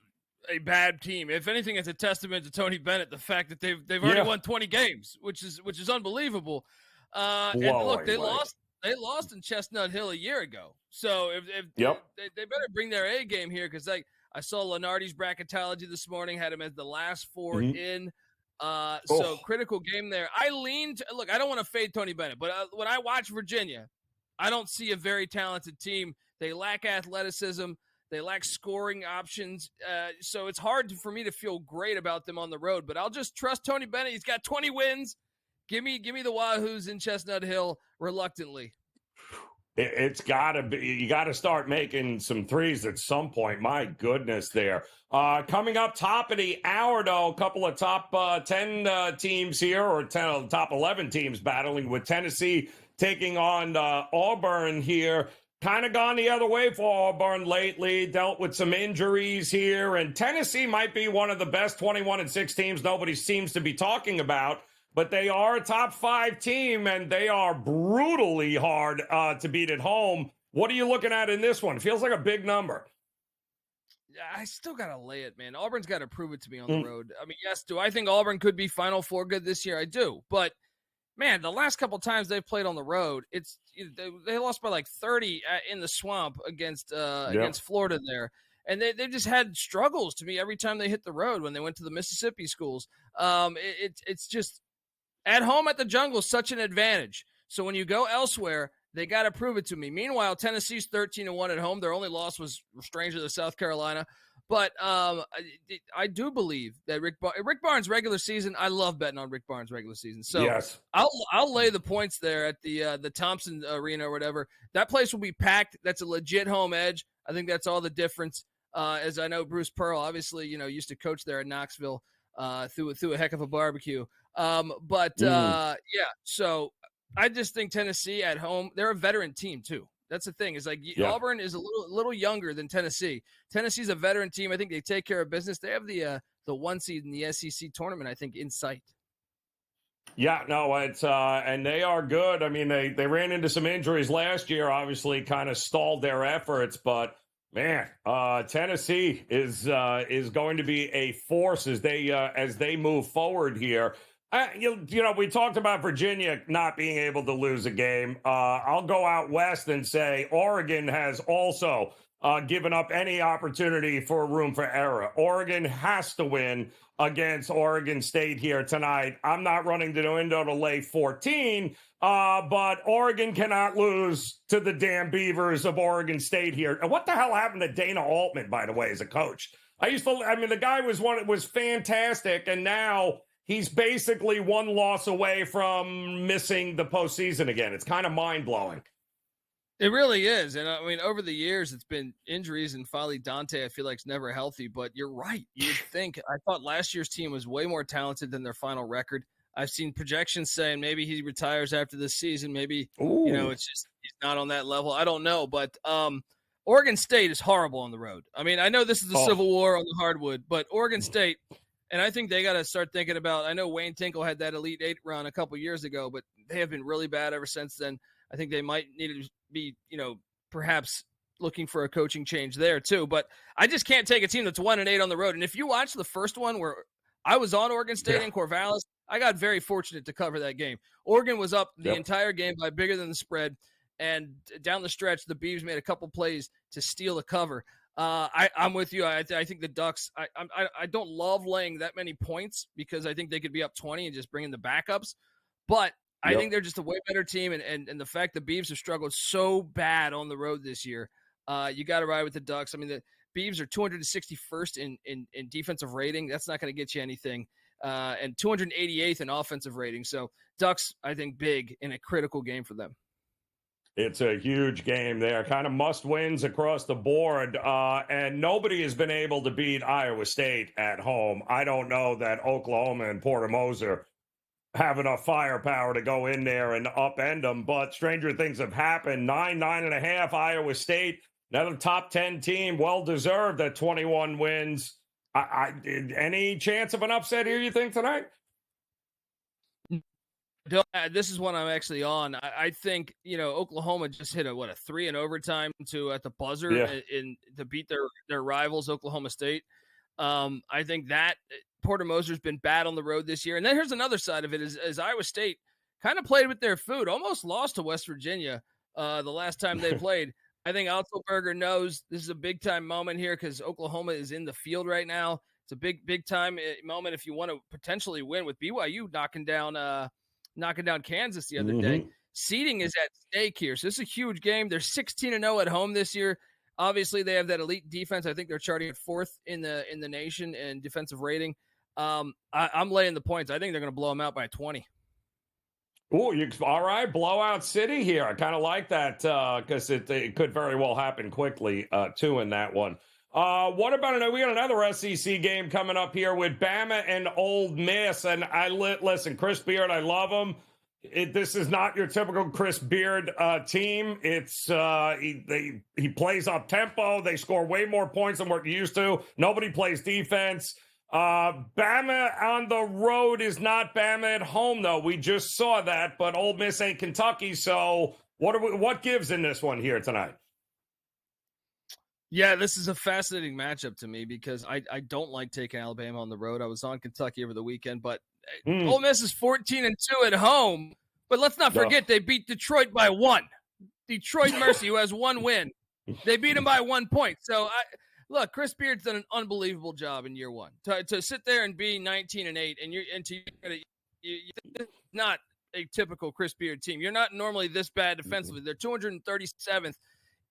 a bad team. If anything, it's a testament to Tony Bennett, the fact that they've already won 20 games, which is unbelievable. And look, they lost in Chestnut Hill a year ago. So if they better bring their A game here, because I saw Lenardi's bracketology this morning, had him as the last four in. So critical game there. I don't want to fade Tony Bennett, but when I watch Virginia, I don't see a very talented team. They lack athleticism. They lack scoring options. So it's hard for me to feel great about them on the road, but I'll just trust Tony Bennett. He's got 20 wins. Give me the Wahoos in Chestnut Hill reluctantly. It's got to be. You got to start making some threes at some point. My goodness there. Coming up top of the hour, though, a couple of top 10 teams here, or top 11 teams battling, with Tennessee taking on Auburn here. Kind of gone the other way for Auburn lately, dealt with some injuries here, and Tennessee might be one of the best 21-6 teams nobody seems to be talking about, but they are a top 5 team, and they are brutally hard to beat at home. What are you looking at in this one? It feels like a big number. I still got to lay it, man. Auburn's got to prove it to me on the road. I mean, yes, do I think Auburn could be Final Four good this year? I do, but man, the last couple times they've played on the road, they lost by like 30 in the Swamp against Florida there. And they just had struggles to me every time they hit the road when they went to the Mississippi schools. It's just at home at the Jungle, such an advantage. So when you go elsewhere, they got to prove it to me. Meanwhile, Tennessee's 13-1 at home. Their only loss was strangely to South Carolina. But I do believe that Rick Barnes' regular season, I love betting on Rick Barnes' regular season. So yes. I'll lay the points there at the Thompson Arena or whatever. That place will be packed. That's a legit home edge. I think that's all the difference. As I know, Bruce Pearl, obviously, used to coach there in Knoxville through a heck of a barbecue. So I just think Tennessee at home, they're a veteran team too. That's the thing. Is Auburn is a little younger than Tennessee. Tennessee's a veteran team. I think they take care of business. They have the 1 seed in the SEC tournament, I think, in sight. Yeah, no, it's and they are good. I mean, they ran into some injuries last year, obviously kind of stalled their efforts, but man, Tennessee is going to be a force as they move forward here. We talked about Virginia not being able to lose a game. I'll go out west and say Oregon has also given up any opportunity for room for error. Oregon has to win against Oregon State here tonight. I'm not running to the window to lay 14, but Oregon cannot lose to the damn Beavers of Oregon State here. And what the hell happened to Dana Altman, by the way, as a coach? The guy was fantastic, and now he's basically one loss away from missing the postseason again. It's kind of mind-blowing. It really is. And I mean, over the years, it's been injuries, and Fali Dante, I feel like, is never healthy. But you're right. You'd think, I thought last year's team was way more talented than their final record. I've seen projections saying maybe he retires after this season. Maybe, it's just he's not on that level. I don't know. But Oregon State is horrible on the road. I mean, I know this is the Civil War on the hardwood, but Oregon State, and I think they got to start thinking about, I know Wayne Tinkle had that Elite Eight run a couple years ago, but they have been really bad ever since then. I think they might need to be, perhaps looking for a coaching change there too. But I just can't take a team that's 1-8 on the road. And if you watch the first one where I was on Oregon State in Corvallis, I got very fortunate to cover that game. Oregon was up the entire game by bigger than the spread. And down the stretch, the Beavs made a couple plays to steal the cover. I'm with you. I think the Ducks, I don't love laying that many points because I think they could be up 20 and just bring in the backups. But I think they're just a way better team, and the fact the Beavs have struggled so bad on the road this year, you got to ride with the Ducks. I mean, the Beavs are 261st in defensive rating. That's not going to get you anything, and 288th in offensive rating. So Ducks, I think, big in a critical game for them. It's a huge game there, kind of must wins across the board, and nobody has been able to beat Iowa State at home. I don't know that Oklahoma and Porter Moser have enough firepower to go in there and upend them, but stranger things have happened. 9.5 Iowa State, another top 10 team, well-deserved at 21 wins. Any chance of an upset here, you think, tonight? This is one I'm actually on. I think, Oklahoma just hit a 3 in overtime at the buzzer to beat their rivals, Oklahoma State. I think that Porter Moser's been bad on the road this year. And then here's another side of it is Iowa State kind of played with their food, almost lost to West Virginia the last time they played. I think Otzelberger knows this is a big-time moment here because Oklahoma is in the field right now. It's a big-time moment if you want to potentially win with BYU knocking down Kansas the other day. Seeding is at stake here. So this is a huge game. They're 16-0 at home this year. Obviously, they have that elite defense. I think they're charting at 4th in the nation in defensive rating. I'm laying the points. I think they're going to blow them out by 20. Oh, all right. Blowout city here. I kind of like that because it could very well happen quickly, too, in that one. What about we got another SEC game coming up here with Bama and Ole Miss. And listen, Chris Beard, I love him. This is not your typical Chris Beard team. It's he plays up tempo. They score way more points than we're used to. Nobody plays defense. Bama on the road is not Bama at home, though. We just saw that, but Ole Miss ain't Kentucky. So what gives in this one here tonight? Yeah, this is a fascinating matchup to me because I don't like taking Alabama on the road. I was on Kentucky over the weekend, but Ole Miss is 14-2 at home. But let's not forget they beat Detroit by 1. Detroit Mercy, who has 1 win, they beat them by 1 point. So look, Chris Beard's done an unbelievable job in year 1 to sit there and be 19-8, and you're not a typical Chris Beard team. You're not normally this bad defensively. They're 237th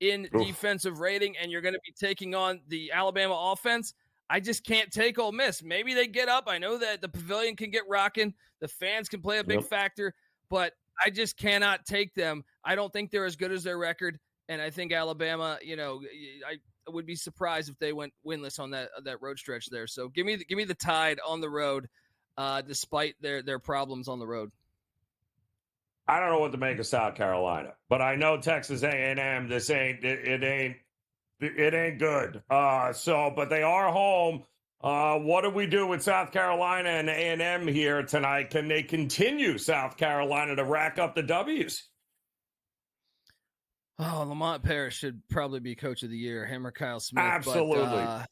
in defensive rating, and you're going to be taking on the Alabama offense. I just can't take Ole Miss. Maybe they get up. I know that the pavilion can get rocking. The fans can play a big factor, but I just cannot take them. I don't think they're as good as their record, and I think Alabama, I would be surprised if they went winless on that road stretch there. So give me the Tide on the road, despite their problems on the road. I don't know what to make of South Carolina, but I know Texas A&M. This ain't good. But they are home. What do we do with South Carolina and A&M here tonight? Can they continue South Carolina to rack up the W's? Oh, Lamont Paris should probably be coach of the year. Him or Kyle Smith. Absolutely. But,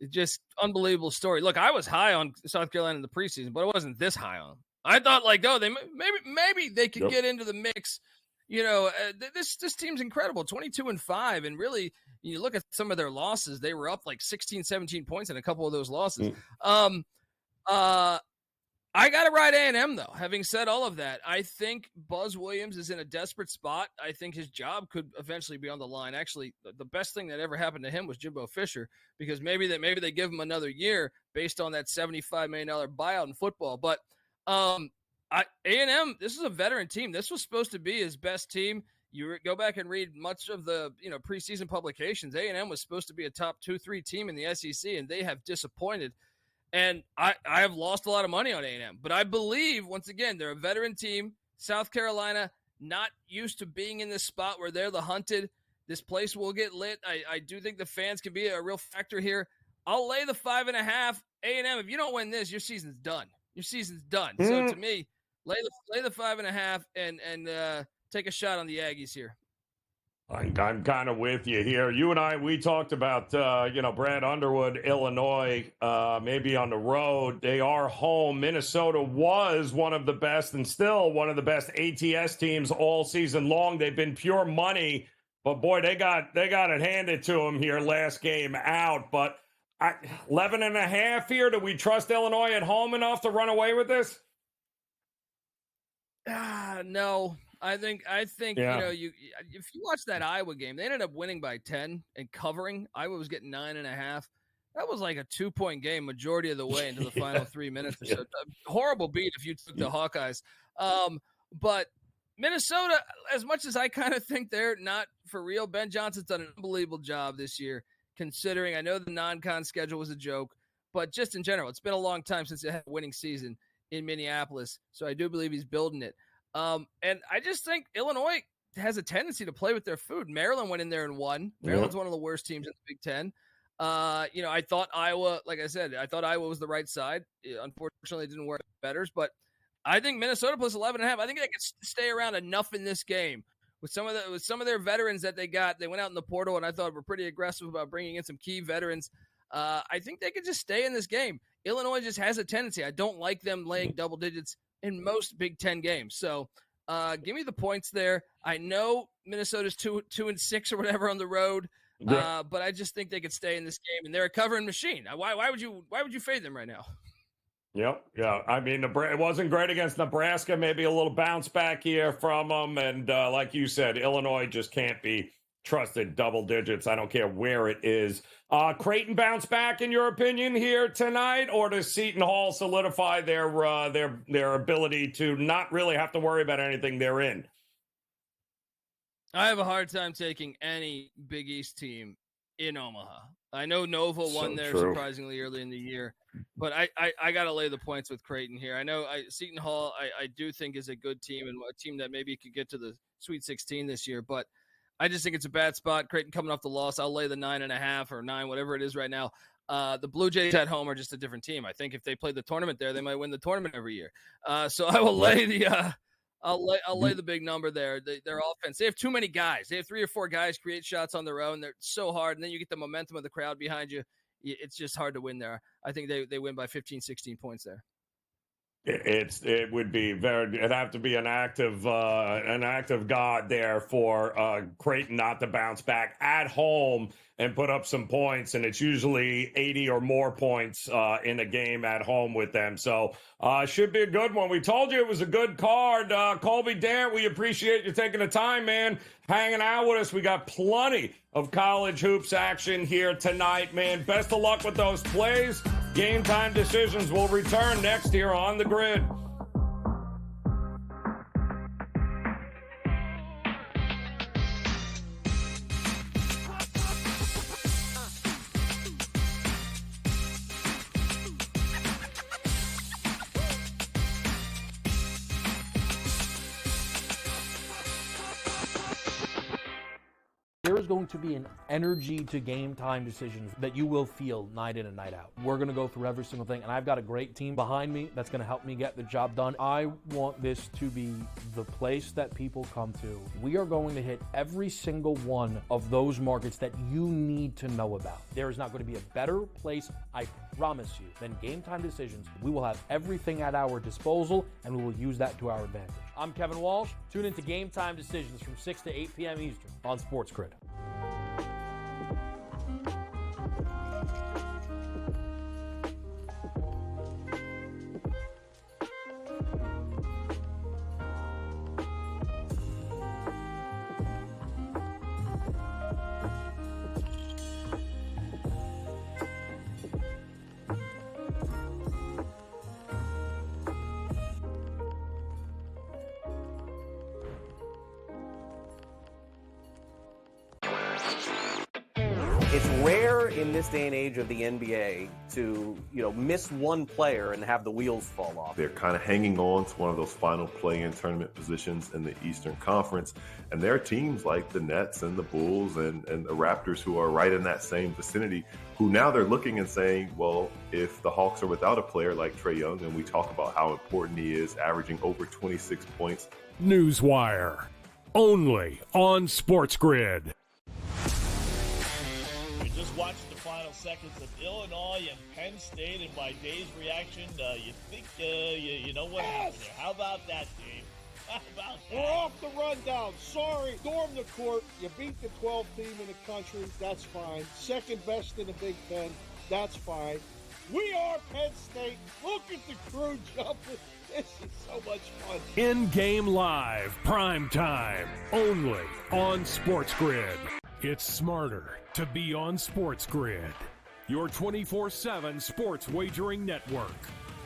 just unbelievable story. Look, I was high on South Carolina in the preseason, but I wasn't this high on them. I thought maybe they could get into the mix This team's incredible, 22-5, and really, you look at some of their losses, they were up like 16, 17 points in a couple of those losses. I got to ride A&M, though. Having said all of that, I think Buzz Williams is in a desperate spot. I think his job could eventually be on the line. Actually, the best thing that ever happened to him was Jimbo Fisher, because maybe they give him another year based on that $75 million buyout in football. But A&M, this is a veteran team. This was supposed to be his best team. You go back and read much of the preseason publications. A&M was supposed to be a top 2-3 team in the SEC, and they have disappointed. And I have lost a lot of money on A&M. But I believe, once again, they're a veteran team. South Carolina, not used to being in this spot where they're the hunted. This place will get lit. I do think the fans can be a real factor here. I'll lay the 5.5. A&M, if you don't win this, your season's done. Your season's done. So to me, lay the 5.5 and take a shot on the Aggies here. I'm kind of with you here. You and I, we talked about, Brad Underwood, Illinois, maybe on the road. They are home. Minnesota was one of the best and still one of the best ATS teams all season long. They've been pure money, but boy, they got it handed to them here last game out. But 11.5 here. Do we trust Illinois at home enough to run away with this? No. I think if you watch that Iowa game, they ended up winning by 10 and covering. Iowa was getting 9.5. That was like a 2-point game majority of the way into the final 3 minutes or so. A horrible beat if you took the Hawkeyes. But Minnesota, as much as I kind of think they're not for real, Ben Johnson's done an unbelievable job this year, considering I know the non-con schedule was a joke, but just in general, it's been a long time since they had a winning season in Minneapolis. So I do believe he's building it. And I just think Illinois has a tendency to play with their food. Maryland went in there and won. Maryland's one of the worst teams in the Big Ten. I thought Iowa, like I said, was the right side. Unfortunately, it didn't work betters, but I think Minnesota plus 11.5. I think they could stay around enough in this game with some of their veterans that they got. They went out in the portal, and I thought were pretty aggressive about bringing in some key veterans. I think they could just stay in this game. Illinois just has a tendency. I don't like them laying double digits in most Big Ten games. So give me the points there. I know Minnesota's 2-6 or whatever on the road, but I just think they could stay in this game, and they're a covering machine. Why would you fade them right now? Yep. Yeah. I mean, it wasn't great against Nebraska. Maybe a little bounce back here from them. And like you said, Illinois just can't be trusted double digits. I don't care where it is. Creighton bounce back, in your opinion, here tonight, or does Seton Hall solidify their ability to not really have to worry about anything they're in? I have a hard time taking any Big East team in Omaha. I know Nova won there surprisingly early in the year, but I got to lay the points with Creighton here. I know Seton Hall I do think is a good team and a team that maybe could get to the Sweet 16 this year, but I just think it's a bad spot. Creighton coming off the loss. I'll lay the 9.5 or 9, whatever it is right now. The Blue Jays at home are just a different team. I think if they played the tournament there, they might win the tournament every year. So I will lay the I'll lay the big number there. Their offense, they have too many guys. They have 3 or 4 guys create shots on their own. They're so hard, and then you get the momentum of the crowd behind you. It's just hard to win there. I think they win by 15, 16 points there. It would be it'd have to be an act of God there for Creighton not to bounce back at home and put up some points, and it's usually 80 or more points in a game at home with them. So should be a good one. We told you it was a good card. Colby Dant, we appreciate you taking the time, man, hanging out with us. We got plenty of college hoops action here tonight, man. Best of luck with those plays. Game Time Decisions will return next here on the Grid. There is going to be an energy to Game Time Decisions that you will feel night in and night out. We're going to go through every single thing, and I've got a great team behind me that's going to help me get the job done. I want this to be the place that people come to. We are going to hit every single one of those markets that you need to know about. There is not going to be a better place, I promise you, than Game Time Decisions. We will have everything at our disposal, and we will use that to our advantage. I'm Kevin Walsh. Tune into Game Time Decisions from 6 to 8 p.m. Eastern on SportsGrid. It's rare in this day and age of the NBA to, miss one player and have the wheels fall off. They're kind of hanging on to one of those final play-in tournament positions in the Eastern Conference. And there are teams like the Nets and the Bulls and the Raptors who are right in that same vicinity, who now they're looking and saying, well, if the Hawks are without a player like Trae Young, and we talk about how important he is, averaging over 26 points. Newswire, only on SportsGrid. Just watched the final seconds of Illinois and Penn State, and by Dave's reaction, you think you know what happened there. How about that, Dave? How about that? We're off the rundown. Sorry. Storm the court. You beat the 12th team in the country. That's fine. Second best in the Big Ten. That's fine. We are Penn State. Look at the crew jumping. This is so much fun. In-game live, prime time, only on SportsGrid. It's smarter to be on SportsGrid, your 24/7 sports wagering network.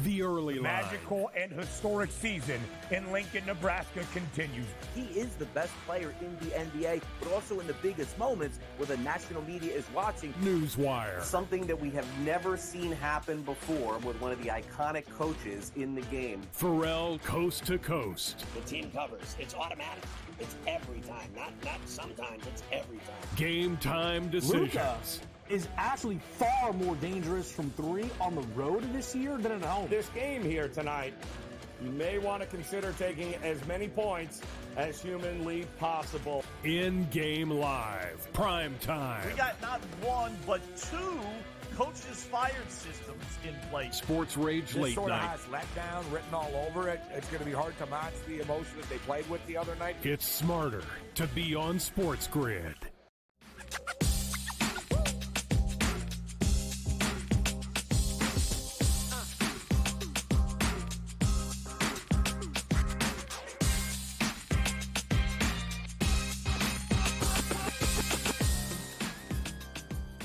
The early line. Magical and historic season in Lincoln, Nebraska continues. He is the best player in the NBA, but also in the biggest moments where the national media is watching. Newswire. Something that we have never seen happen before with one of the iconic coaches in the game. Pharrell coast to coast. The team covers. It's automatic. It's every time. Not sometimes. It's every time. Game time decisions. Luka is actually far more dangerous from three on the road this year than at home. This game here tonight, you may want to consider taking as many points as humanly possible. In-game live, prime time. We got not one, but two coaches fired systems in place. Sports Rage This Late sort of Night. has letdown written all over it. It's going to be hard to match the emotion that they played with the other night. It's smarter to be on SportsGrid.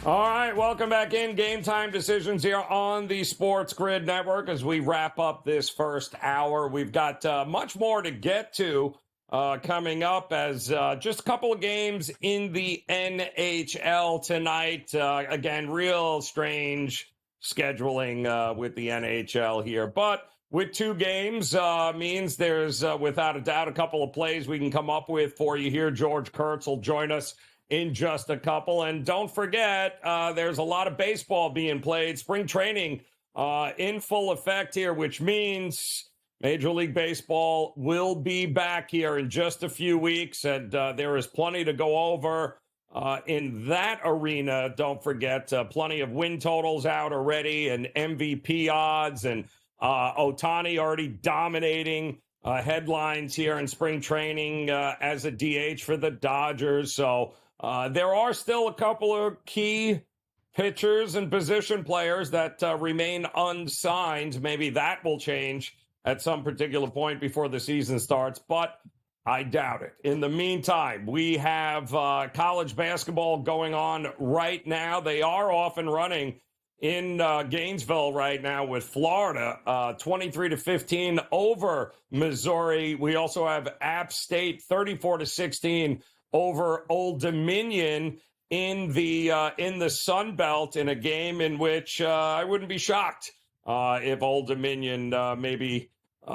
All right, welcome back in. Game Time Decisions here on the Sports Grid Network as we wrap up this first hour. We've got much more to get to coming up as just a couple of games in the NHL tonight. Again, real strange scheduling with the NHL here. But with two games means there's, without a doubt, a couple of plays we can come up with for you here. George Kurtz will join us in just a couple. And don't forget, there's a lot of baseball being played. Spring training in full effect here, which means Major League Baseball will be back here in just a few weeks. And there is plenty to go over in that arena. Don't forget, plenty of win totals out already and MVP odds. And Ohtani already dominating headlines here in spring training as a DH for the Dodgers. So there are still a couple of key pitchers and position players that remain unsigned. Maybe that will change at some particular point before the season starts, but I doubt it. In the meantime, we have college basketball going on right now. They are off and running in Gainesville right now with Florida, 23-15 over Missouri. We also have App State 34-16 over Old Dominion in the Sun Belt in a game in which I wouldn't be shocked if Old Dominion maybe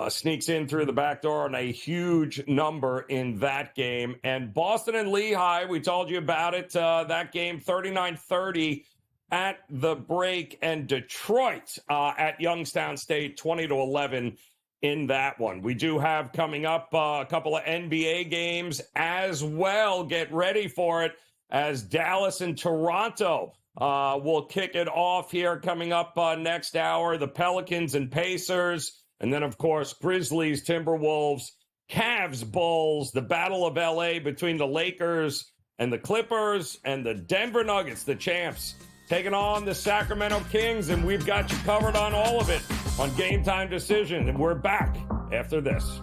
sneaks in through the back door on a huge number in that game. And Boston and Lehigh, we told you about it, that game 39-30 at the break, and Detroit at Youngstown State 20-11 in that one. We do have coming up a couple of NBA games as well. Get ready for it as Dallas and Toronto will kick it off here coming up next hour. The Pelicans and Pacers, and then, of course, Grizzlies, Timberwolves, Cavs Bulls, the Battle of LA between the Lakers and the Clippers, and the Denver Nuggets, the champs, taking on the Sacramento Kings, and we've got you covered on all of it on Game Time Decision, and we're back after this.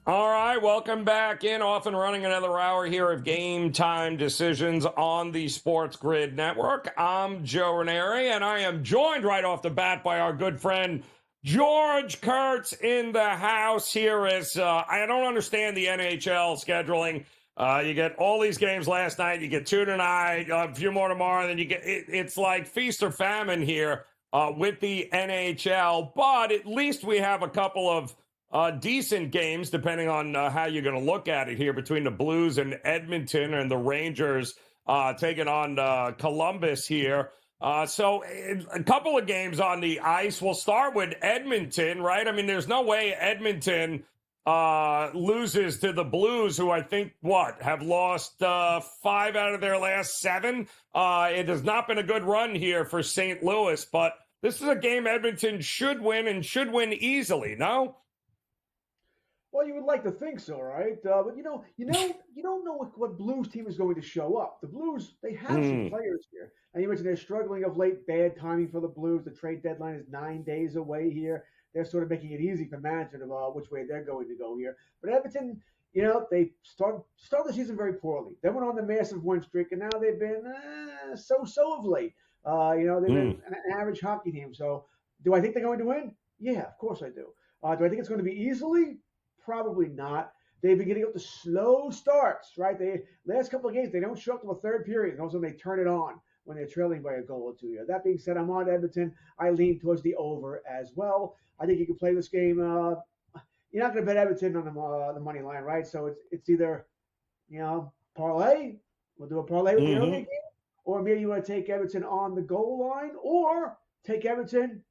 All right, welcome back in. Off and running another hour here of Game Time Decisions on the SportsGrid Network. I'm Joe Raineri, and I am joined right off the bat by our good friend George Kurtz in the house here. I don't understand the NHL scheduling. You get all these games last night, you get 2 tonight, a few more tomorrow, and then you get it's like feast or famine here with the NHL. But at least we have a couple of decent games, depending on how you're going to look at it here, between the Blues and Edmonton, and the Rangers taking on Columbus here. So a couple of games on the ice. We'll start with Edmonton, right? I mean, there's no way Edmonton loses to the Blues, who I think, have lost 5 out of their last 7. It has not been a good run here for St. Louis, but this is a game Edmonton should win, and should win easily, no? Well, you would like to think so, right? But you don't know what Blues team is going to show up. The Blues, they have some players here, and you mentioned they're struggling of late. Bad timing for the Blues. The trade deadline is 9 days away here. They're sort of making it easy for management of which way they're going to go here. But Edmonton, they started the season very poorly. They went on the massive win streak, and now they've been so of late. They've been an average hockey team. So, do I think they're going to win? Yeah, of course I do. Do I think it's going to be easily? Probably not. They've been getting up to slow starts, right? Last couple of games, they don't show up to a third period, and also they turn it on when they're trailing by a goal or two. That being said, I'm on Edmonton. I lean towards the over as well. I think you can play this game. You're not going to bet Edmonton on the money line, right? So it's either, parlay. We'll do a parlay with the early game, or maybe you want to take Edmonton on the goal line, or take Edmonton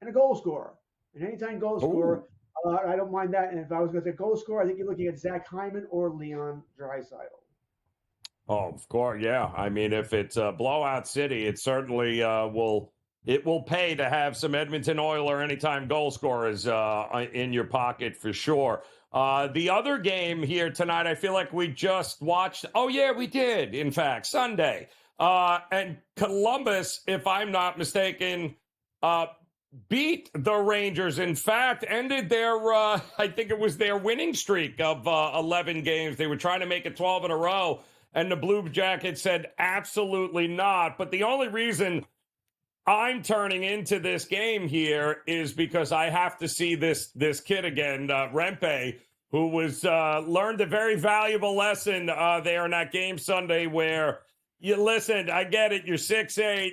and a goal scorer. And anytime goal scorer, I don't mind that. And if I was going to say goal scorer, I think you're looking at Zach Hyman or Leon Draisaitl. Oh, of course, yeah. I mean, if it's a blowout city, it certainly will pay to have some Edmonton Oiler anytime goal scorers in your pocket for sure. The other game here tonight, I feel like we just watched. Oh, yeah, we did, in fact, Sunday. And Columbus, if I'm not mistaken, beat the Rangers. In fact, ended their, I think it was their winning streak of 11 games. They were trying to make it 12 in a row, and the Blue Jackets said absolutely not. But the only reason I'm turning into this game here is because I have to see this kid again, Rempe, who was learned a very valuable lesson there in that game Sunday, where you listen, I get it. You're 6'8".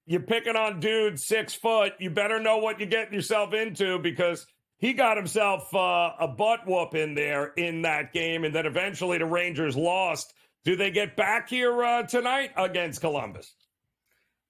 You're picking on dudes 6 foot. You better know what you're getting yourself into, because he got himself a butt whoop in there in that game, and then eventually the Rangers lost. Do they get back here tonight against Columbus?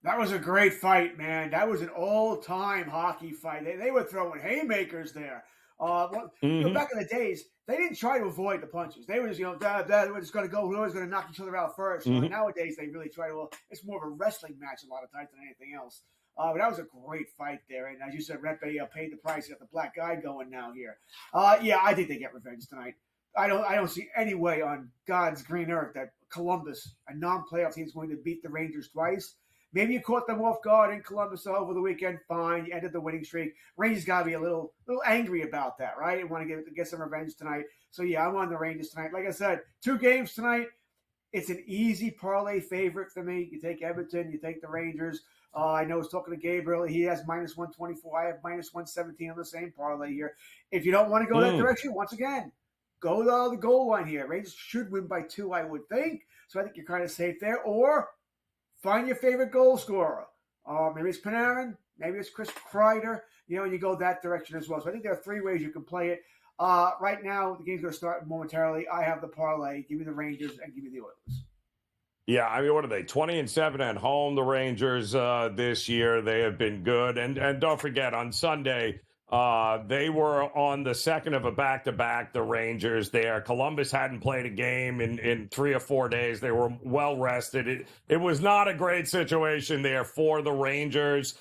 That was a great fight, man. That was an all-time hockey fight. They were throwing haymakers there. Back in the days, they didn't try to avoid the punches. They were just, we're just going to go. Whoever's going to knock each other out first. Nowadays, they really try to. It's more of a wrestling match a lot of times than anything else. But that was a great fight there. And as you said, Rempe paid the price. He got the black guy going now here. I think they get revenge tonight. I don't see any way on God's green earth that Columbus, a non-playoff team, is going to beat the Rangers twice. Maybe you caught them off guard in Columbus over the weekend. Fine, you ended the winning streak. Rangers got to be a little angry about that, right? You want to get some revenge tonight. So, yeah, I'm on the Rangers tonight. Like I said, 2 games tonight. It's an easy parlay favorite for me. You take Edmonton, you take the Rangers. I know I was talking to Gabriel. He has -124. I have -117 on the same parlay here. If you don't want to go that direction, once again, go to the goal line here. Rangers should win by 2, I would think. So I think you're kind of safe there. Or find your favorite goal scorer. Maybe it's Panarin. Maybe it's Chris Kreider. And you go that direction as well. So I think there are three ways you can play it. Right now, the game's going to start momentarily. I have the parlay. Give me the Rangers and give me the Oilers. Yeah, I mean, what are they? 20-7 at home, the Rangers this year. They have been good. And don't forget, on Sunday, they were on the second of a back-to-back, the Rangers there. Columbus hadn't played a game in 3 or 4 days. They were well rested. It was not a great situation there for the Rangers.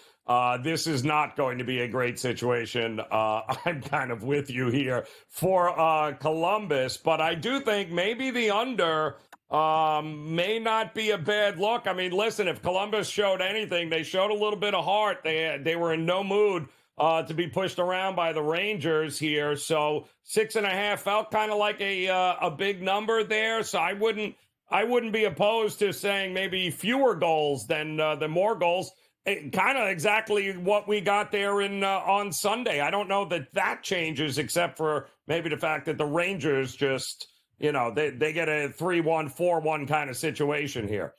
This is not going to be a great situation. I'm kind of with you here for Columbus, but I do think maybe the under may not be a bad look. I mean, listen, if Columbus showed anything, they showed a little bit of heart. They were in no mood to be pushed around by the Rangers here. So 6.5 felt kind of like a big number there. So I wouldn't be opposed to saying maybe fewer goals than more goals. Kind of exactly what we got there on Sunday. I don't know that changes, except for maybe the fact that the Rangers just, they get a 3-1, 4-1 kind of situation here.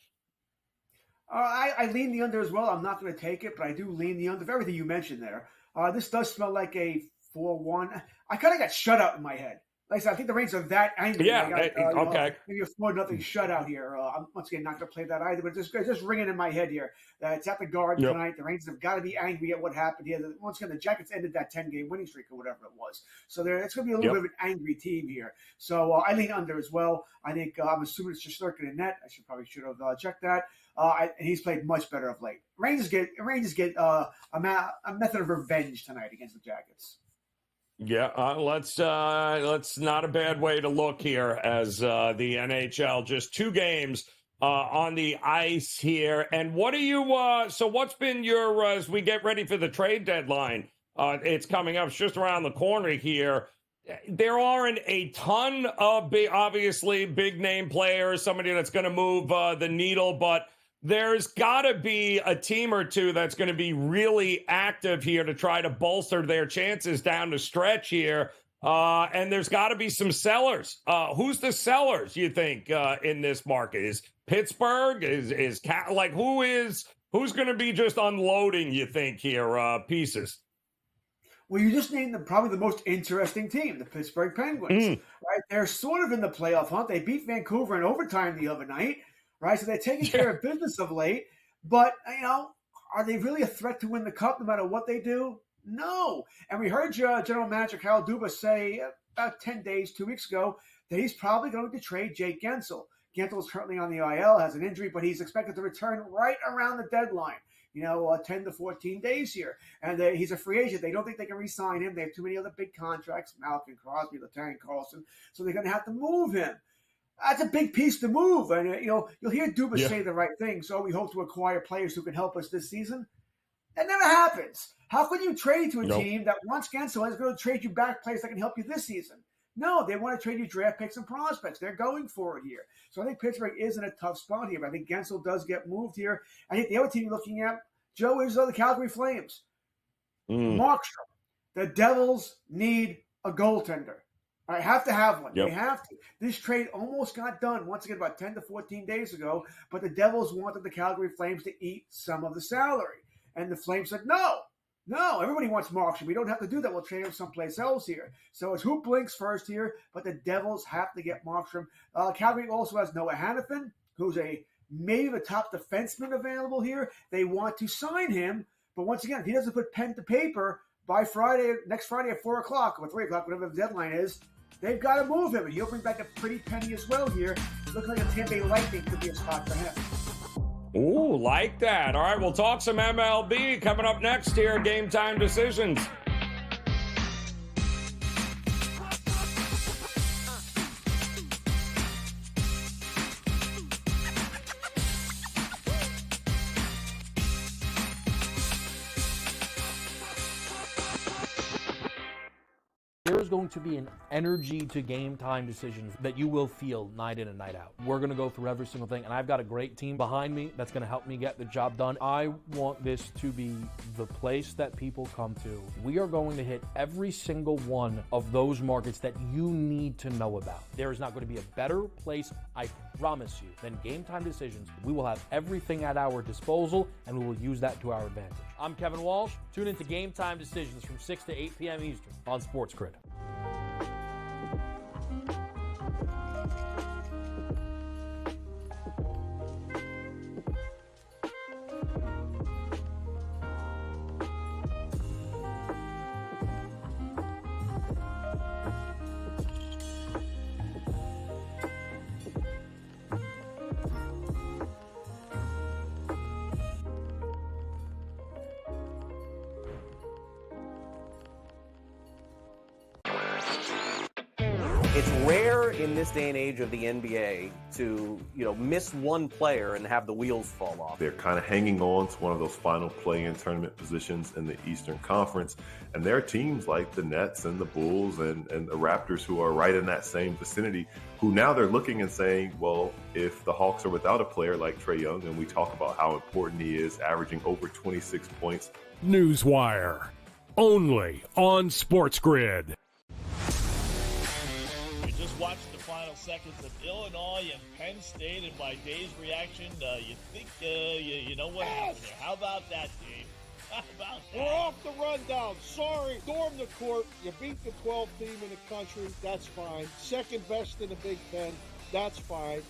I lean the under as well. I'm not going to take it, but I do lean the under. Everything you mentioned there. This does smell like a 4-1. I kind of got shut out in my head. Like I said, I think the Rangers are that angry. Yeah, okay. Maybe a 4-0 shutout here. I'm once again not going to play that either, but just ringing in my head here. It's at the Garden tonight. The Rangers have got to be angry at what happened here. Once again, the Jackets ended that 10-game winning streak or whatever it was. So it's going to be a little bit of an angry team here. So I lean under as well. I think I'm assuming it's just lurking in net. I should have checked that. And he's played much better of late. Rangers get a method of revenge tonight against the Jackets. Yeah, let's not a bad way to look here as the NHL just 2 games on the ice here. And what are you? So what's been your as we get ready for the trade deadline? It's coming up. It's just around the corner here. There aren't a ton of obviously big name players, somebody that's going to move the needle, but there's got to be a team or two that's going to be really active here to try to bolster their chances down the stretch here. And there's got to be some sellers. Who's the sellers, you think, in this market? Is Pittsburgh? Is who's going to be just unloading, you think, here, pieces? Well, you just named probably the most interesting team, the Pittsburgh Penguins. Right? They're sort of in the playoff hunt. They beat Vancouver in overtime the other night. Right, so they're taking care of business of late, but are they really a threat to win the cup no matter what they do? No. And we heard General Manager Kyle Dubas say about 10 days, 2 weeks ago, that he's probably going to trade Jake Gensel. Gensel is currently on the IL, has an injury, but he's expected to return right around the deadline. 10 to 14 days here. And he's a free agent. They don't think they can re-sign him. They have too many other big contracts, Malkin, Crosby, Letang, Carlson, so they're going to have to move him. That's a big piece to move. And, you'll hear Dubas say the right thing. So we hope to acquire players who can help us this season. That never happens. How can you trade to a team that wants Gensel and is going to trade you back players that can help you this season? No, they want to trade you draft picks and prospects. They're going for it here. So I think Pittsburgh is in a tough spot here. But I think Gensel does get moved here. I think the other team you're looking at, Joe, is the Calgary Flames. Markstrom. The Devils need a goaltender. I have to have one. They have to. This trade almost got done, once again, about 10 to 14 days ago, but the Devils wanted the Calgary Flames to eat some of the salary. And the Flames said, no, everybody wants Markstrom. We don't have to do that. We'll trade him someplace else here. So it's who blinks first here, but the Devils have to get Markstrom. Calgary also has Noah Hannafin, who's maybe the top defenseman available here. They want to sign him, but once again, if he doesn't put pen to paper by next Friday at 4 o'clock or 3 o'clock, whatever the deadline is, they've got to move him, and he'll bring back a pretty penny as well here. It looks like a Tampa Bay Lightning could be a spot for him. Ooh, like that. All right, we'll talk some MLB coming up next here, Game Time Decisions. There is going to be an energy to Game Time Decisions that you will feel night in and night out. We're going to go through every single thing, and I've got a great team behind me that's going to help me get the job done. I want this to be the place that people come to. We are going to hit every single one of those markets that you need to know about. There is not going to be a better place, I promise you, than Game Time Decisions. We will have everything at our disposal, and we will use that to our advantage. I'm Kevin Walsh. Tune into Game Time Decisions from 6 to 8 p.m. Eastern on SportsGrid. It's rare in this day and age of the NBA to, miss one player and have the wheels fall off. They're kind of hanging on to one of those final play-in tournament positions in the Eastern Conference. And there are teams like the Nets and the Bulls and the Raptors who are right in that same vicinity, who now they're looking and saying, well, if the Hawks are without a player like Trae Young, and we talk about how important he is, averaging over 26 points. Newswire, only on SportsGrid. Watch the final seconds of Illinois and Penn State, and by Dave's reaction, you think you know what happened there. How about that, Dave? How about that? We're off the rundown. Sorry. Storm the court. You beat the 12th team in the country. That's fine. Second best in the Big Ten. That's fine.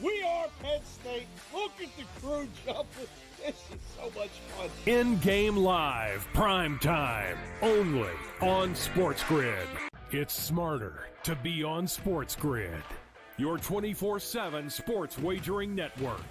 We are Penn State. Look at the crew jumping. This is so much fun. In-game live, prime time, only on SportsGrid. It's smarter to be on SportsGrid, your 24/7 sports wagering network.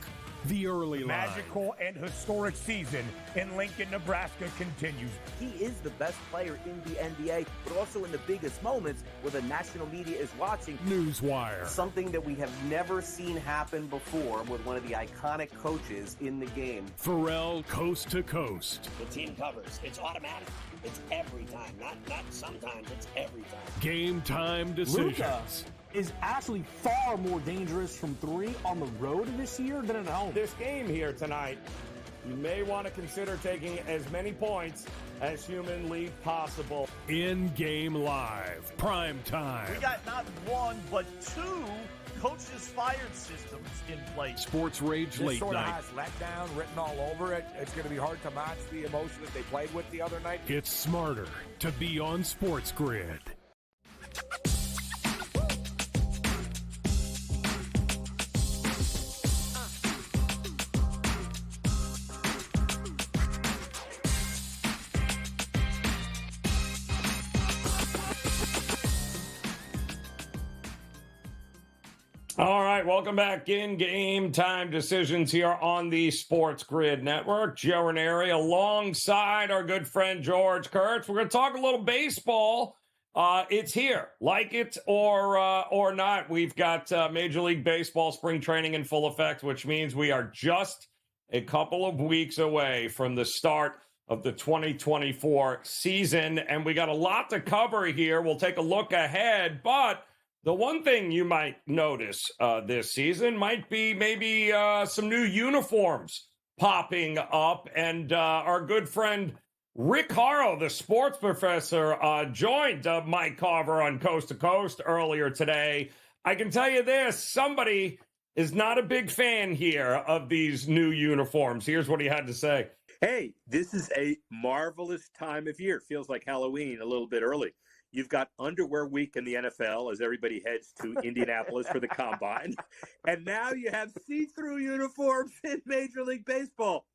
The early line. Magical and historic season in Lincoln, Nebraska continues. He is the best player in the NBA, but also in the biggest moments where the national media is watching. Newswire. Something that we have never seen happen before with one of the iconic coaches in the game. Pharrell coast to coast. The team covers. It's automatic. It's every time. Not sometimes. It's every time. Game Time Decisions. Luka is actually far more dangerous from three on the road this year than at home. This game here tonight, you may want to consider taking as many points as humanly possible. In-game live, prime time. We got not one, but two coaches fired systems in place. Sports Rage This Late sort of Night. has letdown written all over it. It's going to be hard to match the emotion that they played with the other night. It's smarter to be on SportsGrid. All right, welcome back in Game Time Decisions here on the SportsGrid Network. Joe Raineri alongside our good friend George Kurtz. We're going to talk a little baseball. It's here, like it or not. We've got Major League Baseball spring training in full effect, which means we are just a couple of weeks away from the start of the 2024 season, and we got a lot to cover here. We'll take a look ahead, but the one thing you might notice this season might be maybe some new uniforms popping up. And our good friend Rick Harrow, the sports professor, joined Mike Carver on Coast to Coast earlier today. I can tell you this, somebody is not a big fan here of these new uniforms. Here's what he had to say. Hey, this is a marvelous time of year. Feels like Halloween a little bit early. You've got underwear week in the NFL as everybody heads to Indianapolis for the combine. And now you have see-through uniforms in Major League Baseball.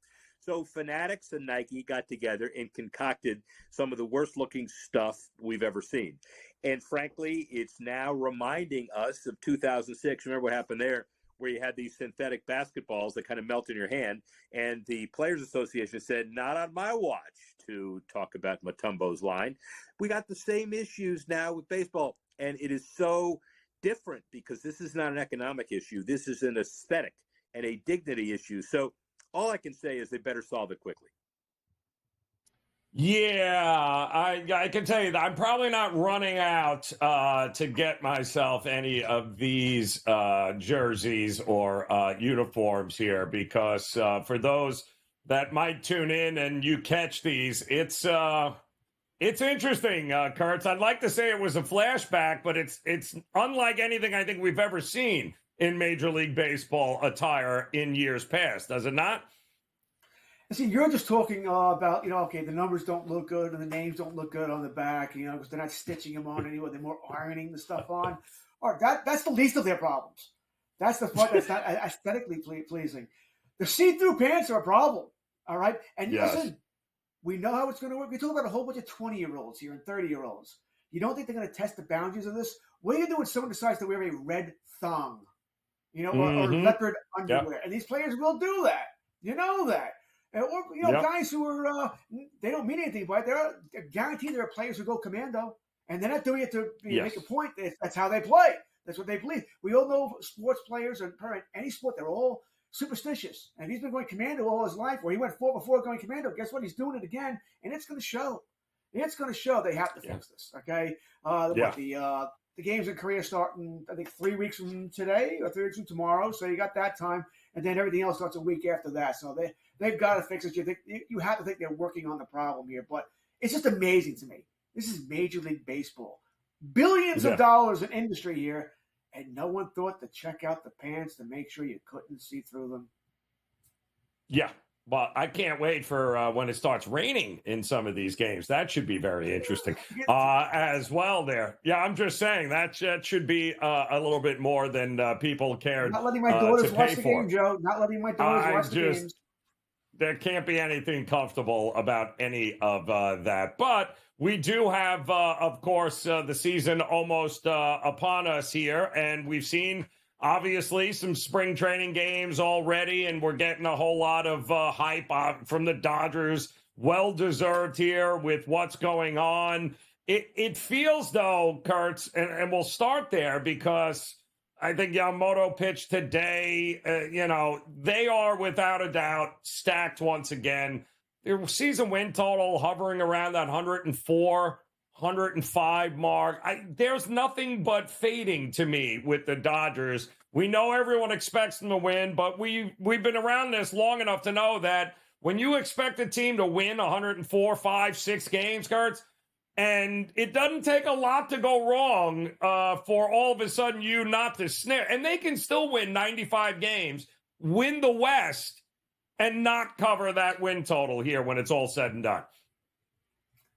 So Fanatics and Nike got together and concocted some of the worst-looking stuff we've ever seen. And frankly, it's now reminding us of 2006. Remember what happened there, where you had these synthetic basketballs that kind of melt in your hand. And the Players Association said, not on my watch, to talk about Mutombo's line. We got the same issues now with baseball. And it is so different because this is not an economic issue. This is an aesthetic and a dignity issue. So all I can say is they better solve it quickly. Yeah, I can tell you that I'm probably not running out to get myself any of these jerseys or uniforms here because for those that might tune in and you catch these, it's interesting, Kurtz. I'd like to say it was a flashback, but it's unlike anything I think we've ever seen in Major League Baseball attire in years past, does it not? See, you're just talking about, okay, the numbers don't look good and the names don't look good on the back, because they're not stitching them on anyway. They're more ironing the stuff on. All right, that's the least of their problems. That's the part that's not aesthetically pleasing. The see-through pants are a problem, all right? And listen, we know how it's going to work. We talk about a whole bunch of 20-year-olds here and 30-year-olds. You don't think they're going to test the boundaries of this? What do you do when someone decides to wear a red thong, or leopard underwear? Yep. And these players will do that. You know that. Or, guys who are, they don't mean anything, but they're guaranteed there are players who go commando, and they're not doing it to make a point. That's how they play. That's what they believe. We all know sports players, and any sport, they're all superstitious. And he's been going commando all his life, or he went 4 before going commando. Guess what? He's doing it again, and it's going to show. It's going to show. They have to fix this, okay? The games in Korea start in, I think, 3 weeks from today or 3 weeks from tomorrow. So you got that time, and then everything else starts a week after that. So they've got to fix it. You have to think they're working on the problem here, but it's just amazing to me. This is Major League Baseball, billions of dollars in industry here, and no one thought to check out the pants to make sure you couldn't see through them. Yeah. Well, I can't wait for when it starts raining in some of these games. That should be very interesting as well there. Yeah, I'm just saying that should be a little bit more than people cared. Not letting my daughters watch the game, Joe. Not letting my daughters watch the games. There can't be anything comfortable about any of that. But we do have, of course, the season almost upon us here. And we've seen, obviously, some spring training games already. And we're getting a whole lot of hype from the Dodgers. Well-deserved here with what's going on. It feels, though, Kurtz, and we'll start there because I think Yamamoto pitched today. They are without a doubt stacked once again. Their season win total hovering around that 104, 105 mark. There's nothing but fading to me with the Dodgers. We know everyone expects them to win, but we've been around this long enough to know that when you expect a team to win 104, 5, 6 games, Kurtz, and it doesn't take a lot to go wrong for all of a sudden you not to snare. And they can still win 95 games, win the West, and not cover that win total here when it's all said and done.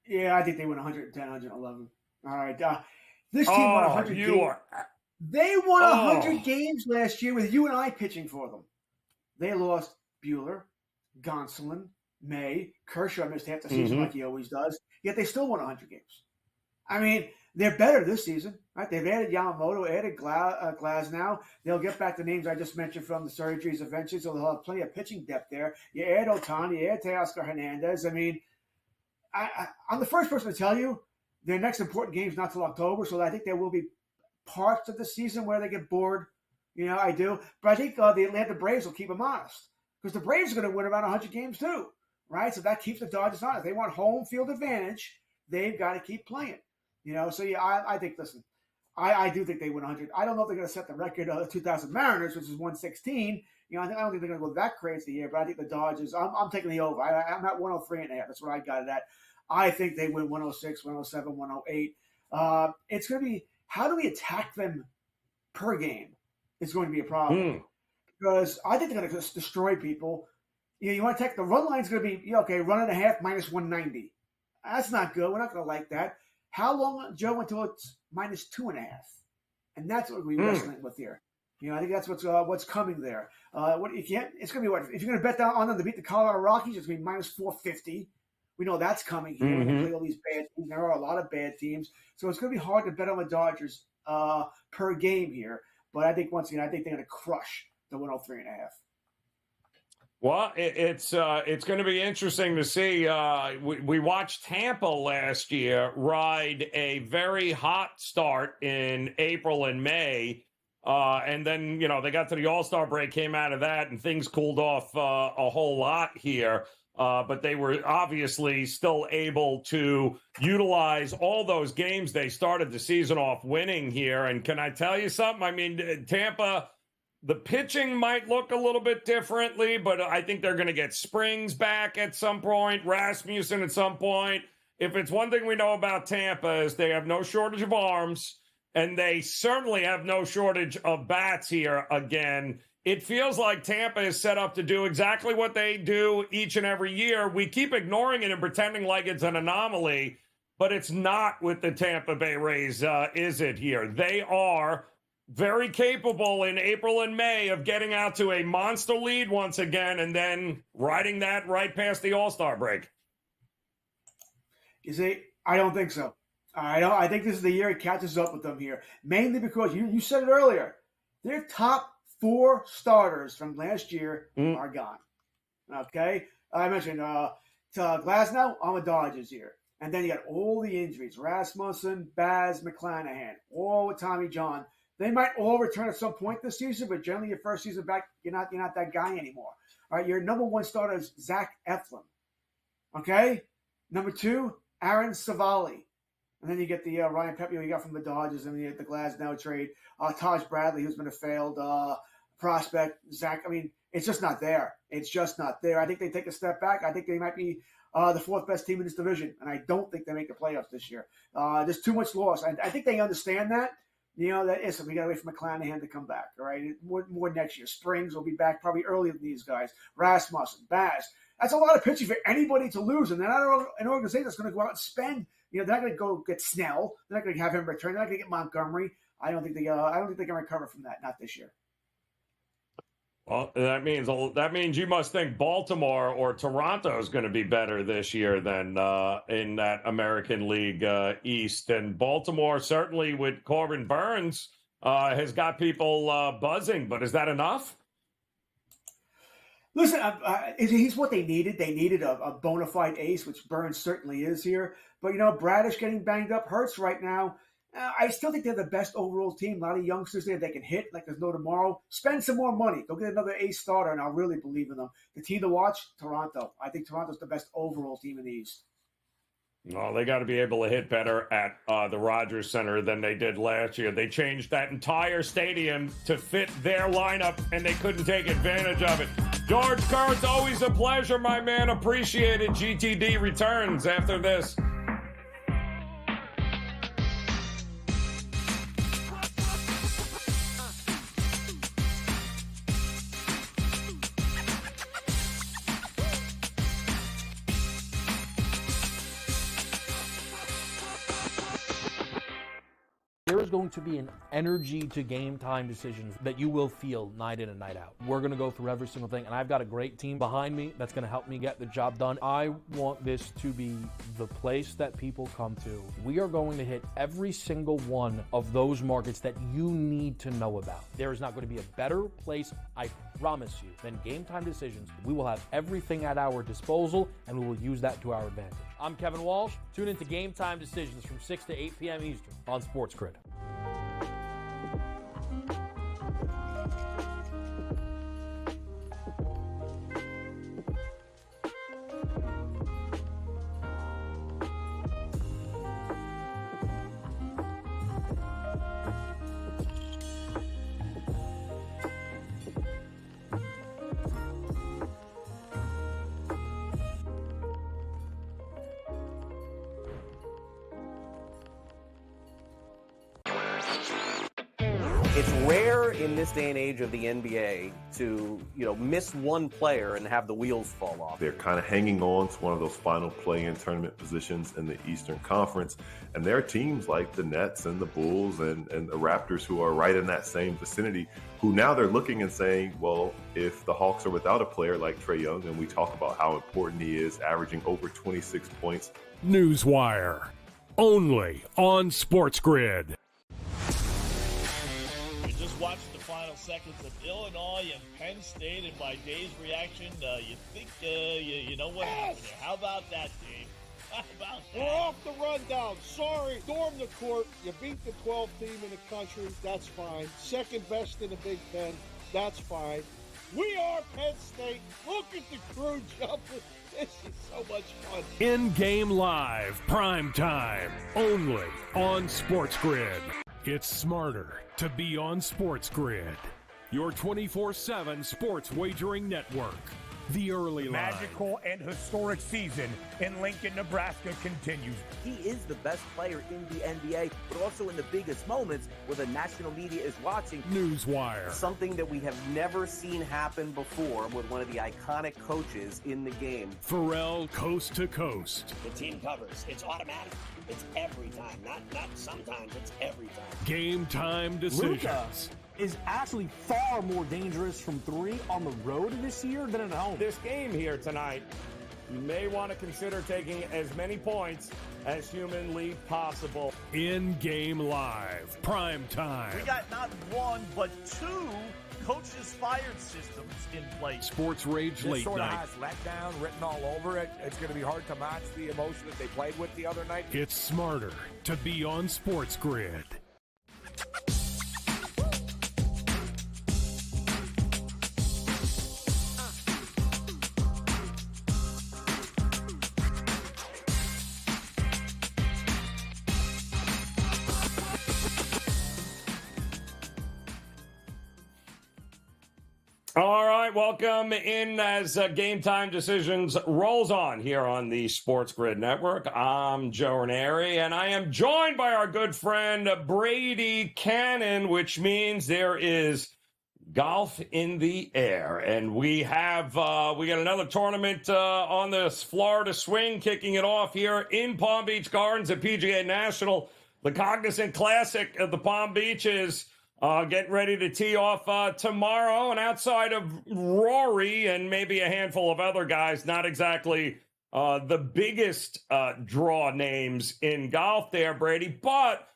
Yeah, I think they win 110, 111. All right. This team won 100 games. They won 100 games last year with you and I pitching for them. They lost Buehler, Gonsolin, May. Kershaw missed half the season like he always does. Yet they still won 100 games. I mean, they're better this season, right? They've added Yamamoto, added Glass now. They'll get back the names I just mentioned from the surgeries eventually, so they'll have plenty of pitching depth there. You add Ohtani, you add Teoscar Hernandez. I mean, I'm the first person to tell you their next important game is not till October, so I think there will be parts of the season where they get bored. I do. But I think the Atlanta Braves will keep them honest because the Braves are going to win around 100 games too. Right, so that keeps the Dodgers on. If they want home field advantage, they've got to keep playing. So I think. Listen, I do think they win 100. I don't know if they're going to set the record of the 2000 Mariners, which is 116. I don't think they're going to go that crazy here, but I think the Dodgers. I'm taking the over. I'm at 103.5. That's what I got it at. I think they win 106, 107, 108. It's going to be how do we attack them per game? It's going to be a problem because I think they're going to just destroy people. You want to take the run line's going to be, run and a half minus 190. That's not good. We're not going to like that. How long, Joe, until it's minus 2.5? And that's what we're wrestling with here. I think that's what's coming there. It's going to be what? If you're going to bet on them to beat the Colorado Rockies, it's going to be minus 450. We know that's coming here. When they play all these bad teams. There are a lot of bad teams. So it's going to be hard to bet on the Dodgers per game here. But I think, once again, they're going to crush the 103.5. Well, it's going to be interesting to see. We watched Tampa last year ride a very hot start in April and May. And then, they got to the All-Star break, came out of that, and things cooled off a whole lot here. but they were obviously still able to utilize all those games they started the season off winning here. And can I tell you something? I mean, Tampa, the pitching might look a little bit differently, but I think they're going to get Springs back at some point, Rasmussen at some point. If it's one thing we know about Tampa is they have no shortage of arms, and they certainly have no shortage of bats here again. It feels like Tampa is set up to do exactly what they do each and every year. We keep ignoring it and pretending like it's an anomaly, but it's not with the Tampa Bay Rays, is it here? They are very capable in April and May of getting out to a monster lead once again and then riding that right past the All-Star break. You see, I don't think so. I think this is the year it catches up with them here, mainly because you said it earlier. Their top 4 starters from last year are gone. Okay? I mentioned Glasnow on the Dodgers here. And then you got all the injuries. Rasmussen, Baz, McClanahan, all with Tommy John. They might all return at some point this season, but generally your first season back, you're not that guy anymore. All right, your number 1 starter is Zach Eflin. Okay? Number 2, Aaron Savali. And then you get the Ryan Pepiot you got from the Dodgers, and you get the Glasnow trade. Taj Bradley, who's been a failed prospect. Zach, I mean, it's just not there. It's just not there. I think they take a step back. I think they might be the 4th best team in this division, and I don't think they make the playoffs this year. There's too much loss. I think they understand that. You know, that is, we got to wait for McClanahan to come back, all right? More next year. Springs will be back probably earlier than these guys. Rasmussen, Baz. That's a lot of pitching for anybody to lose, and they're not an organization that's going to go out and spend. You know, they're not going to go get Snell. They're not going to have him return. They're not going to get Montgomery. I don't think they can recover from that. Not this year. Well, that means you must think Baltimore or Toronto is going to be better this year than in that American League East. And Baltimore, certainly with Corbin Burns, has got people buzzing. But is that enough? Listen, he's what they needed. They needed a bona fide ace, which Burns certainly is here. But, you know, Bradish getting banged up hurts right now. I still think they're the best overall team. A lot of youngsters there, they can hit like there's no tomorrow. Spend some more money. Go get another ace starter, and I'll really believe in them. The team to watch, Toronto. I think Toronto's the best overall team in the East. Well, they got to be able to hit better at the Rogers Center than they did last year. They changed that entire stadium to fit their lineup, and they couldn't take advantage of it. George Kerr, it's always a pleasure, my man. Appreciate it. GTD returns after this. There is going to be an energy to Game Time Decisions that you will feel night in and night out. We're going to go through every single thing, and I've got a great team behind me that's going to help me get the job done. I want this to be the place that people come to. We are going to hit every single one of those markets that you need to know about. There is not going to be a better place, I promise you, than Game Time Decisions. We will have everything at our disposal, and we will use that to our advantage. I'm Kevin Walsh. Tune into Game Time Decisions from 6 to 8 p.m. Eastern on SportsGrid. It's rare in this day and age of the NBA to, miss one player and have the wheels fall off. They're kind of hanging on to one of those final play-in tournament positions in the Eastern Conference. And there are teams like the Nets and the Bulls and the Raptors who are right in that same vicinity, who now they're looking and saying, well, if the Hawks are without a player like Trae Young, and we talk about how important he is, averaging over 26 points. Newswire, only on SportsGrid. Watched the final seconds of Illinois and Penn State, and by Dave's reaction, you think you know what happened there. How about that, Dave? How about that? We're off the rundown. Sorry, storm the court. You beat the 12th team in the country. That's fine. Second best in the Big Ten. That's fine. We are Penn State. Look at the crew jumping. This is so much fun. In-game live, prime time, only on SportsGrid. It's smarter to be on SportsGrid. Your 24/7 sports wagering network. The early line. Magical and historic season in Lincoln, Nebraska continues. He is the best player in the NBA, but also in the biggest moments where the national media is watching. Newswire. Something that we have never seen happen before with one of the iconic coaches in the game. Pharrell, coast to coast. The team covers. It's automatic. It's every time. Not sometimes. It's every time. Game time decisions. Luka is actually far more dangerous from three on the road this year than at home. This game here tonight, you may want to consider taking as many points as humanly possible. In-game live, prime time. We got not one, but two coaches fired systems in place. Sports Rage This late sort of night. has letdown written all over it. It's going to be hard to match the emotion that they played with the other night. It's smarter to be on SportsGrid. All right, welcome in as Game Time Decisions rolls on here on the Sports Grid Network. I'm Joe Raineri, and I am joined by our good friend Brady Cannon, which means there is golf in the air. And we got another tournament on this Florida swing, kicking it off here in Palm Beach Gardens at PGA National. The Cognizant Classic of the Palm Beaches. Getting ready to tee off tomorrow, and outside of Rory and maybe a handful of other guys, not exactly the biggest draw names in golf there, Brady, but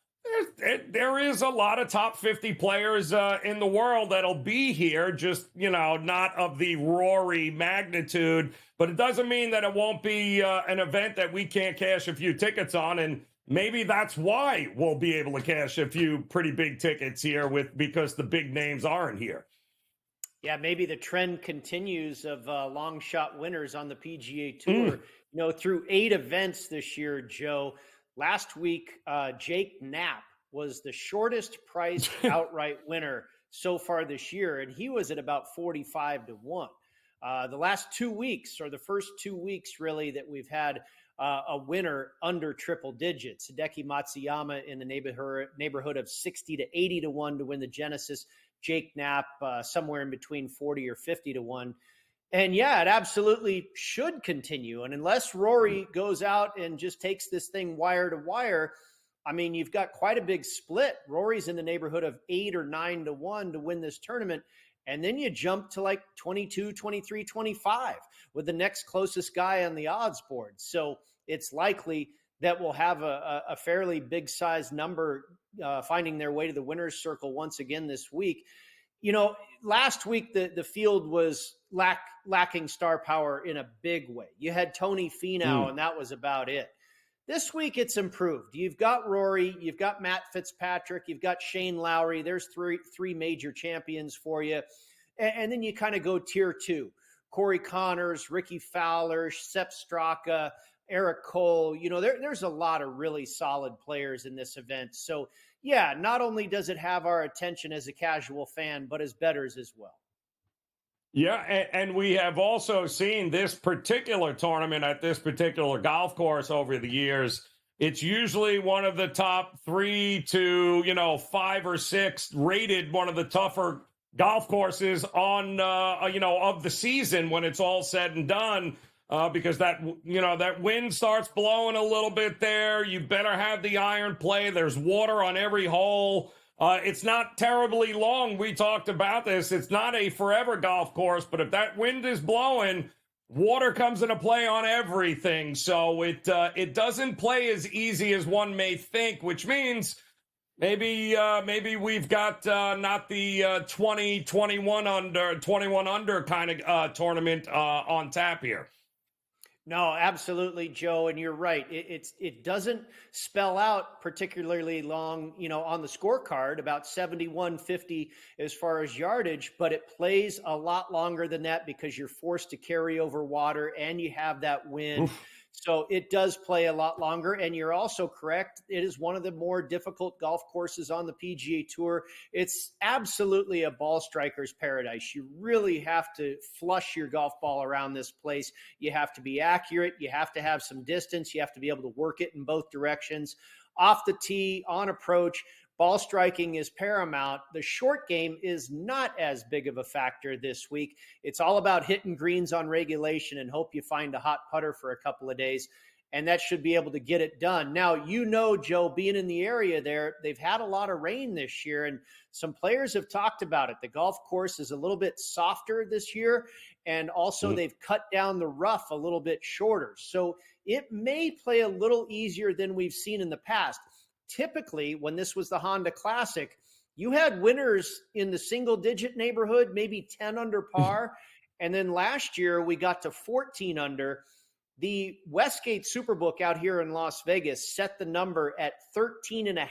there is a lot of top 50 players in the world that'll be here, just, not of the Rory magnitude, but it doesn't mean that it won't be an event that we can't cash a few tickets on, and maybe that's why we'll be able to cash a few pretty big tickets here because the big names aren't here. Yeah, maybe the trend continues of long shot winners on the PGA Tour. Through 8 events this year, Joe. Last week, Jake Knapp was the shortest priced outright winner so far this year, and he was at about 45 to 1. The last 2 weeks, or the first 2 weeks really, that we've had a winner under triple digits. Hideki Matsuyama in the neighborhood of 60 to 80 to 1 to win the Genesis. Jake Knapp somewhere in between 40 or 50 to 1. And yeah, it absolutely should continue. And unless Rory goes out and just takes this thing wire to wire, I mean, you've got quite a big split. Rory's in the neighborhood of 8 or 9 to 1 to win this tournament. And then you jump to like 22, 23, 25 with the next closest guy on the odds board. So it's likely that we'll have a fairly big size number finding their way to the winner's circle once again this week. Last week, the field was lacking star power in a big way. You had Tony Finau, and that was about it. This week, it's improved. You've got Rory, you've got Matt Fitzpatrick, you've got Shane Lowry. There's three major champions for you. And then you kind of go tier 2. Corey Connors, Ricky Fowler, Sepp Straka, Eric Cole. There's a lot of really solid players in this event. So, yeah, not only does it have our attention as a casual fan, but as bettors as well. Yeah, and we have also seen this particular tournament at this particular golf course over the years. It's usually one of the top 3 to, 5 or 6 rated one of the tougher golf courses on, of the season when it's all said and done, because that wind starts blowing a little bit there. You better have the iron play. There's water on every hole. It's not terribly long. We talked about this. It's not a forever golf course, but if that wind is blowing, water comes into play on everything. So it doesn't play as easy as one may think, which means maybe we've got not the 21 under kind of tournament on tap here. No, absolutely, Joe, and you're right. It doesn't spell out particularly long, on the scorecard, about 7150 as far as yardage, but it plays a lot longer than that because you're forced to carry over water and you have that wind. Oof. So it does play a lot longer. And you're also correct. It is one of the more difficult golf courses on the PGA Tour. It's absolutely a ball striker's paradise. You really have to flush your golf ball around this place. You have to be accurate. You have to have some distance. You have to be able to work it in both directions. Off the tee, on approach, ball striking is paramount. The short game is not as big of a factor this week. It's all about hitting greens on regulation and hope you find a hot putter for a couple of days. And that should be able to get it done. Now, Joe, being in the area there, they've had a lot of rain this year, and some players have talked about it. The golf course is a little bit softer this year, and also they've cut down the rough a little bit shorter. So it may play a little easier than we've seen in the past. Typically, when this was the Honda Classic, you had winners in the single-digit neighborhood, maybe 10 under par. And then last year, we got to 14 under. The Westgate Superbook out here in Las Vegas set the number at 13.5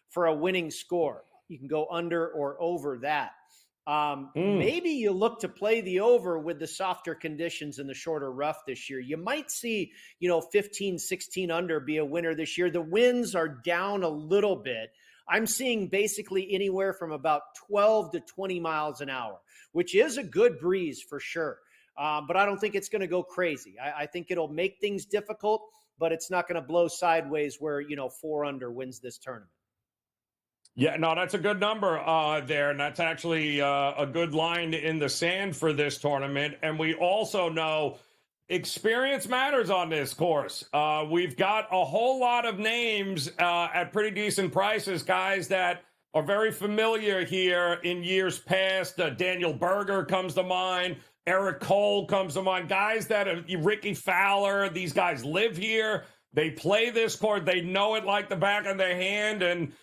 for a winning score. You can go under or over that. Maybe you look to play the over with the softer conditions and the shorter rough this year. You might see, 15, 16 under be a winner this year. The winds are down a little bit. I'm seeing basically anywhere from about 12 to 20 miles an hour, which is a good breeze for sure. But I don't think it's going to go crazy. I think it'll make things difficult, but it's not going to blow sideways where, 4 under wins this tournament. Yeah, no, that's a good number there, and that's actually a good line in the sand for this tournament. And we also know experience matters on this course. We've got a whole lot of names at pretty decent prices, guys that are very familiar here in years past. Daniel Berger comes to mind. Eric Cole comes to mind. Guys that are Ricky Fowler. These guys live here. They play this course. They know it like the back of their hand, and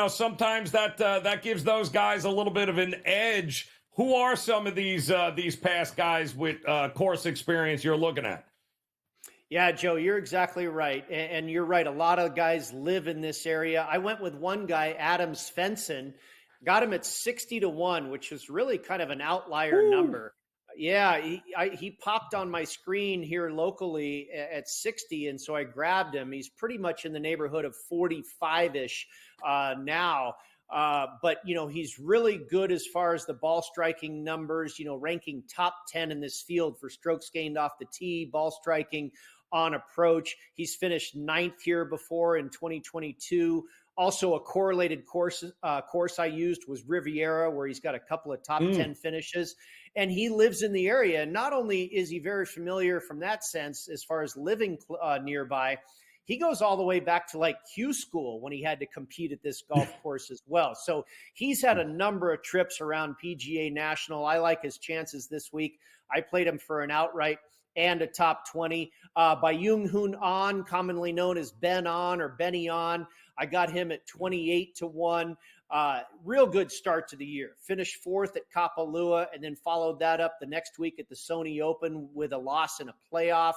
sometimes that gives those guys a little bit of an edge. Who are some of these past guys with course experience you're looking at? Yeah, Joe, you're exactly right. And you're right. A lot of guys live in this area. I went with one guy, Adam Svensson, got him at 60-1, which is really kind of an outlier number. Yeah, he popped on my screen here locally at 60, and so I grabbed him. He's pretty much in the neighborhood of 45-ish now. But, he's really good as far as the ball striking numbers, ranking top 10 in this field for strokes gained off the tee, ball striking on approach. He's finished 9th here before in 2022. Also, a correlated course I used was Riviera, where he's got a couple of top 10 finishes. And he lives in the area. And not only is he very familiar from that sense, as far as living nearby, he goes all the way back to like Q school when he had to compete at this golf course as well. So he's had a number of trips around PGA National. I like his chances this week. I played him for an outright and a top 20. By Jung Hoon An, commonly known as Ben On or Benny On, I got him at 28-1. Real good start to the year. Finished 4th at Kapalua and then followed that up the next week at the Sony Open with a loss in a playoff.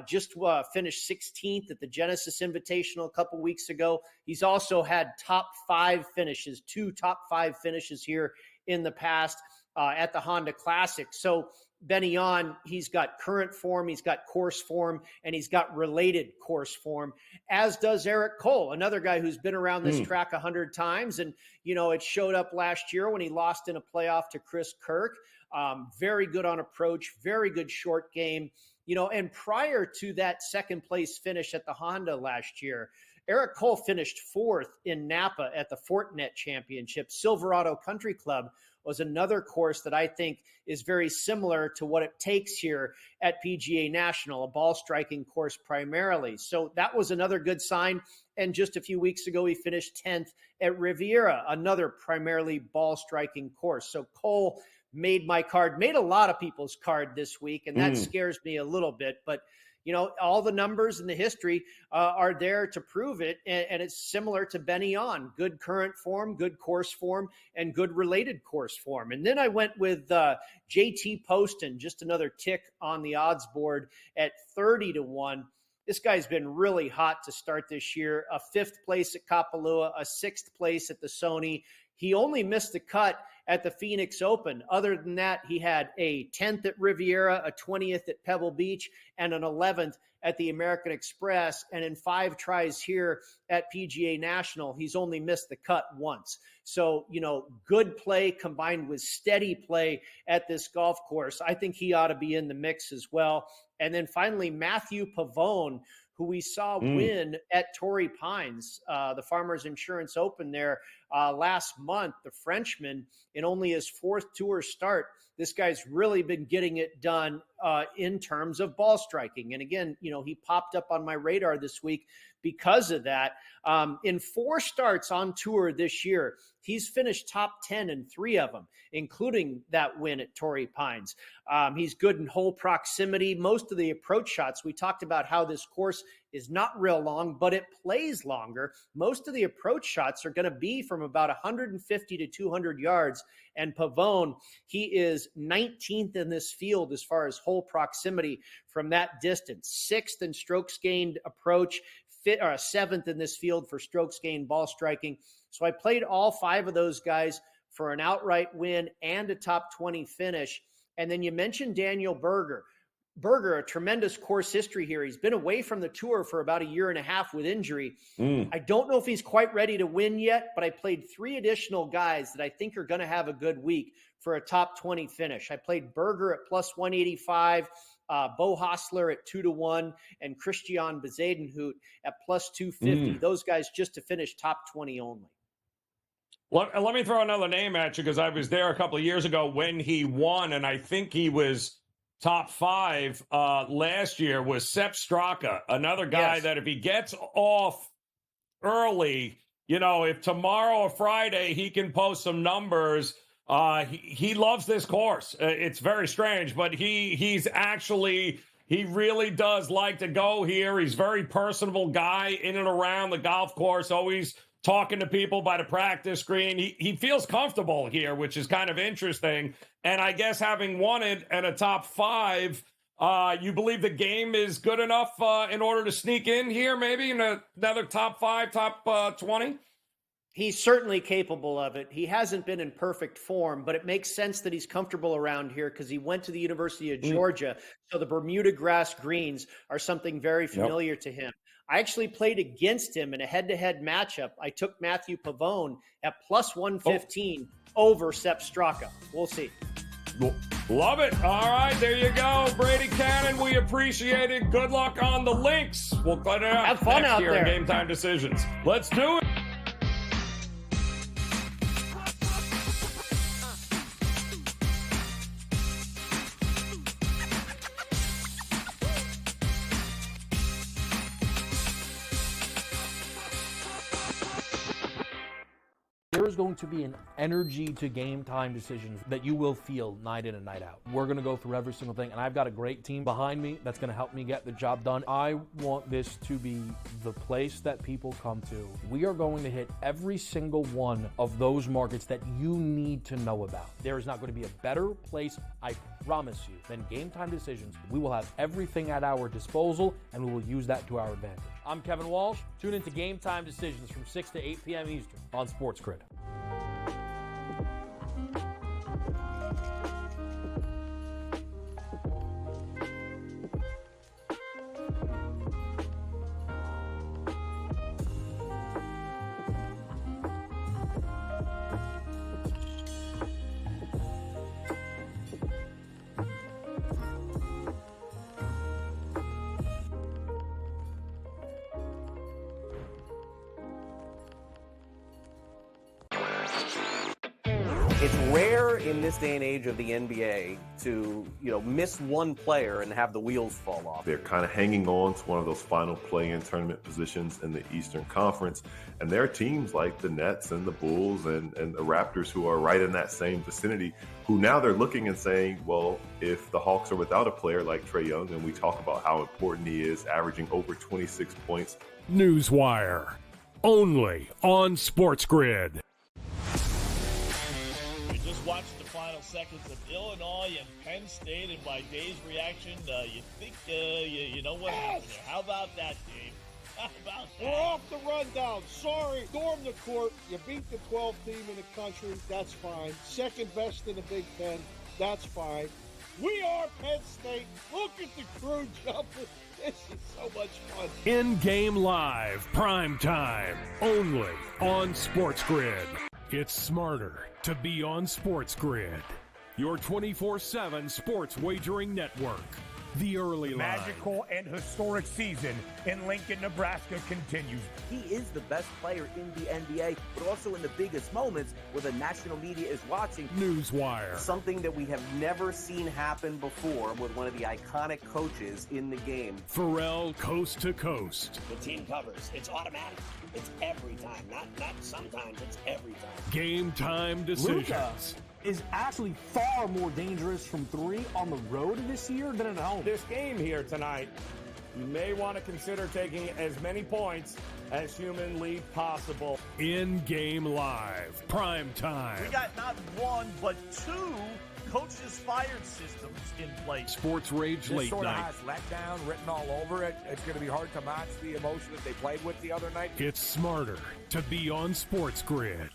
Just finished 16th at the Genesis Invitational a couple weeks ago. He's also had top 5 finishes, 2 top 5 finishes here in the past at the Honda Classic. So Benny On, he's got current form, he's got course form, and he's got related course form, as does Eric Cole, another guy who's been around this track 100 times. And, it showed up last year when he lost in a playoff to Chris Kirk. Very good on approach, very good short game. And prior to that second place finish at the Honda last year, Eric Cole finished 4th in Napa at the Fortinet Championship. Silverado Country Club was another course that I think is very similar to what it takes here at PGA National, a ball striking course primarily. So that was another good sign. And just a few weeks ago, he finished 10th at Riviera, another primarily ball striking course. So Cole made my card, made a lot of people's card this week, and that scares me a little bit. But, all the numbers and the history are there to prove it. And it's similar to Benny On, good current form, good course form, and good related course form. And then I went with JT Poston, just another tick on the odds board at 30-1. This guy's been really hot to start this year. A 5th place at Kapalua, a 6th place at the Sony. He only missed the cut at the Phoenix Open. Other than that, he had a 10th at Riviera, a 20th at Pebble Beach, and an 11th at the American Express. And in 5 tries here at PGA National, he's only missed the cut once. So, good play combined with steady play at this golf course. I think he ought to be in the mix as well. And then finally, Matthew Pavone, who we saw win at Torrey Pines, the Farmers Insurance Open there last month, the Frenchman, in only his 4th tour start. This guy's really been getting it done in terms of ball striking. And again, he popped up on my radar this week because of that. In 4 starts on tour this year, he's finished top 10 in 3 of them, including that win at Torrey Pines. He's good in hole proximity. Most of the approach shots, we talked about how this course is not real long, but it plays longer. Most of the approach shots are going to be from about 150 to 200 yards. And Pavone, he is 19th in this field as far as hole proximity from that distance. 6th in strokes gained approach, 7th in this field for strokes gained ball striking. So I played all 5 of those guys for an outright win and a top 20 finish. And then you mentioned Daniel Berger. Berger, a tremendous course history here. He's been away from the tour for about a year and a half with injury. I don't know if he's quite ready to win yet, but I played 3 additional guys that I think are going to have a good week for a top 20 finish. I played Berger at plus 185, Bo Hostler at 2-1, and Christian Bezadenhout at plus 250. Those guys just to finish top 20 only. Let me throw another name at you because I was there a couple of years ago when he won, and I think he was top 5 last year, was Sepp Straka, another guy that if he gets off early, if tomorrow or Friday he can post some numbers, he loves this course. It's very strange, but he really does like to go here. He's a very personable guy in and around the golf course, always talking to people by the practice green. He feels comfortable here, which is kind of interesting. And I guess having won it at a top 5, you believe the game is good enough in order to sneak in here, maybe in another top 5, top 20? He's certainly capable of it. He hasn't been in perfect form, but it makes sense that he's comfortable around here because he went to the University of Georgia. So the Bermuda grass greens are something very familiar to him. I actually played against him in a head-to-head matchup. I took Matthew Pavone at plus 115 over Sepp Straka. We'll see. Love it. All right, there you go. Brady Cannon, we appreciate it. Good luck on the links. We'll cut it out. Have fun next out year there. in Game Time Decisions. Let's do it. There is going to be an energy to Game Time Decisions that you will feel night in and night out. We're going to go through every single thing, and I've got a great team behind me that's going to help me get the job done. I want this to be the place that people come to. We are going to hit every single one of those markets that you need to know about. There is not going to be a better place, I promise you, than Game Time Decisions. We will have everything at our disposal, and we will use that to our advantage. I'm Kevin Walsh. Tune into Game Time Decisions from 6 to 8 p.m. Eastern on SportsGrid. It's rare in this day and age of the NBA to, miss one player and have the wheels fall off. They're kind of hanging on to one of those final play-in tournament positions in the Eastern Conference. And there are teams like the Nets and the Bulls and the Raptors who are right in that same vicinity, who now they're looking and saying, well, if the Hawks are without a player like Trae Young, and we talk about how important he is, averaging over 26 points. Newswire, only on SportsGrid. Just watched the final seconds of Illinois and Penn State, and by Dave's reaction, you think you know what happened there. How about that, Dave? How about that? We're off the rundown. Sorry, storm the court. You beat the 12th team in the country. That's fine. Second best in the Big Ten. That's fine. We are Penn State. Look at the crew jumping. This is so much fun. In-game live, prime time, only on SportsGrid. It's smarter to be on SportsGrid, your 24/7 sports wagering network. The early line. Magical and historic season in Lincoln, Nebraska continues. He is the best player in the NBA, but also in the biggest moments where the national media is watching. Newswire. Something that we have never seen happen before with one of the iconic coaches in the game. Pharrell coast to coast. The team covers. It's automatic. It's every time. Not sometimes. It's every time. Game time decisions. Luka is actually far more dangerous from three on the road this year than at home. This game here tonight, you may want to consider taking as many points as humanly possible. In-game live, prime time. We got not one, but two coaches fired systems in place. Sports Rage This late sort of night. has letdown written all over it. It's going to be hard to match the emotion that they played with the other night. It's smarter to be on SportsGrid.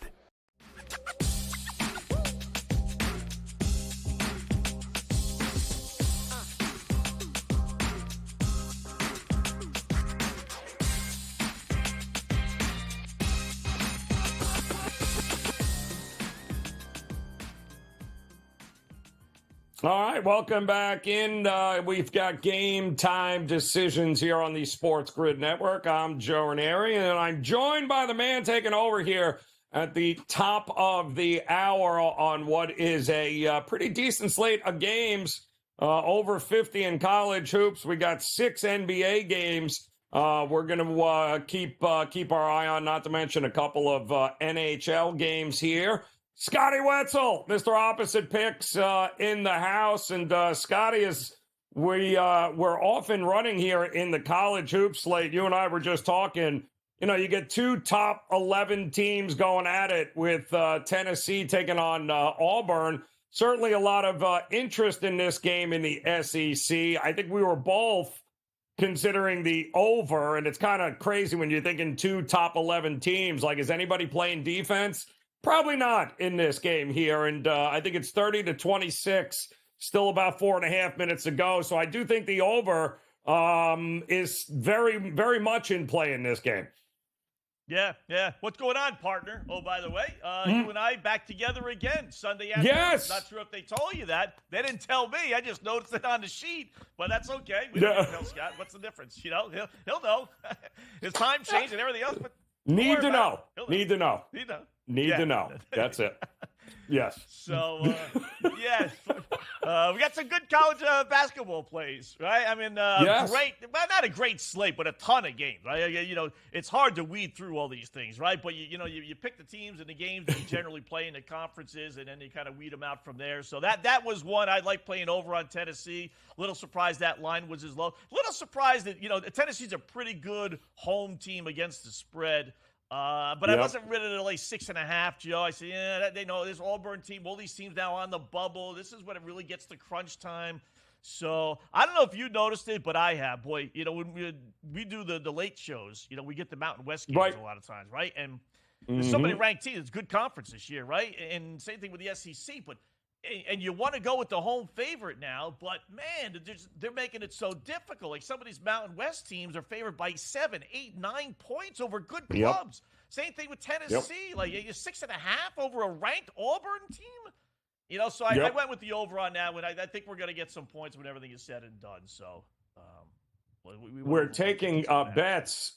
All right, welcome back in. We've got Game Time Decisions here on the SportsGrid Network. I'm Joe Raineri, and I'm joined by the man taking over here at the top of the hour on what is a pretty decent slate of games, over 50 in college hoops. We got 6 NBA games we're going to keep our eye on, not to mention a couple of NHL games here. Scotty Wetzel, Mr. Opposite Picks in the house. And Scotty, we're often running here in the college hoop slate. You and I were just talking, you get 2 top 11 teams going at it with Tennessee taking on Auburn. Certainly a lot of interest in this game in the SEC. I think we were both considering the over, and it's kind of crazy when you're thinking 2 top 11 teams. Like, is anybody playing defense? Probably not in this game here, and I think it's 30-26, still about 4.5 minutes to go. So I do think the over is very, very much in play in this game. Yeah. What's going on, partner? Oh, by the way, you and I back together again Sunday afternoon. Yes. Not sure if they told you that. They didn't tell me. I just noticed it on the sheet, but that's okay. We don't tell Scott. What's the difference? He'll know. His time changed and everything else, but Need to know. Need to know. That's it. Yes. So, we got some good college basketball plays, right? I mean, yes. Great, well, not a great slate, but a ton of games, right? It's hard to weed through all these things, right? But, you pick the teams and the games that you generally play in the conferences, and then you kind of weed them out from there. So that was one I like playing over on Tennessee. Little surprised that line was as low. Little surprised that, Tennessee's a pretty good home team against the spread. But I wasn't ready to lay 6.5, Joe. I said, they know this Auburn team, all these teams now on the bubble. This is when it really gets to crunch time. So I don't know if you noticed it, but I have. Boy, when we do the late shows, we get the Mountain West games a lot of times, right? And there's so many ranked teams. It's a good conference this year, right? And same thing with the SEC, and you want to go with the home favorite now, but man, they're making it so difficult. Like some of these Mountain West teams are favored by 7, 8, 9 points over good clubs. Same thing with Tennessee. Like you're 6.5 over a ranked Auburn team. So I went with the over on that one. I think we're going to get some points when everything is said and done. So we're taking bets.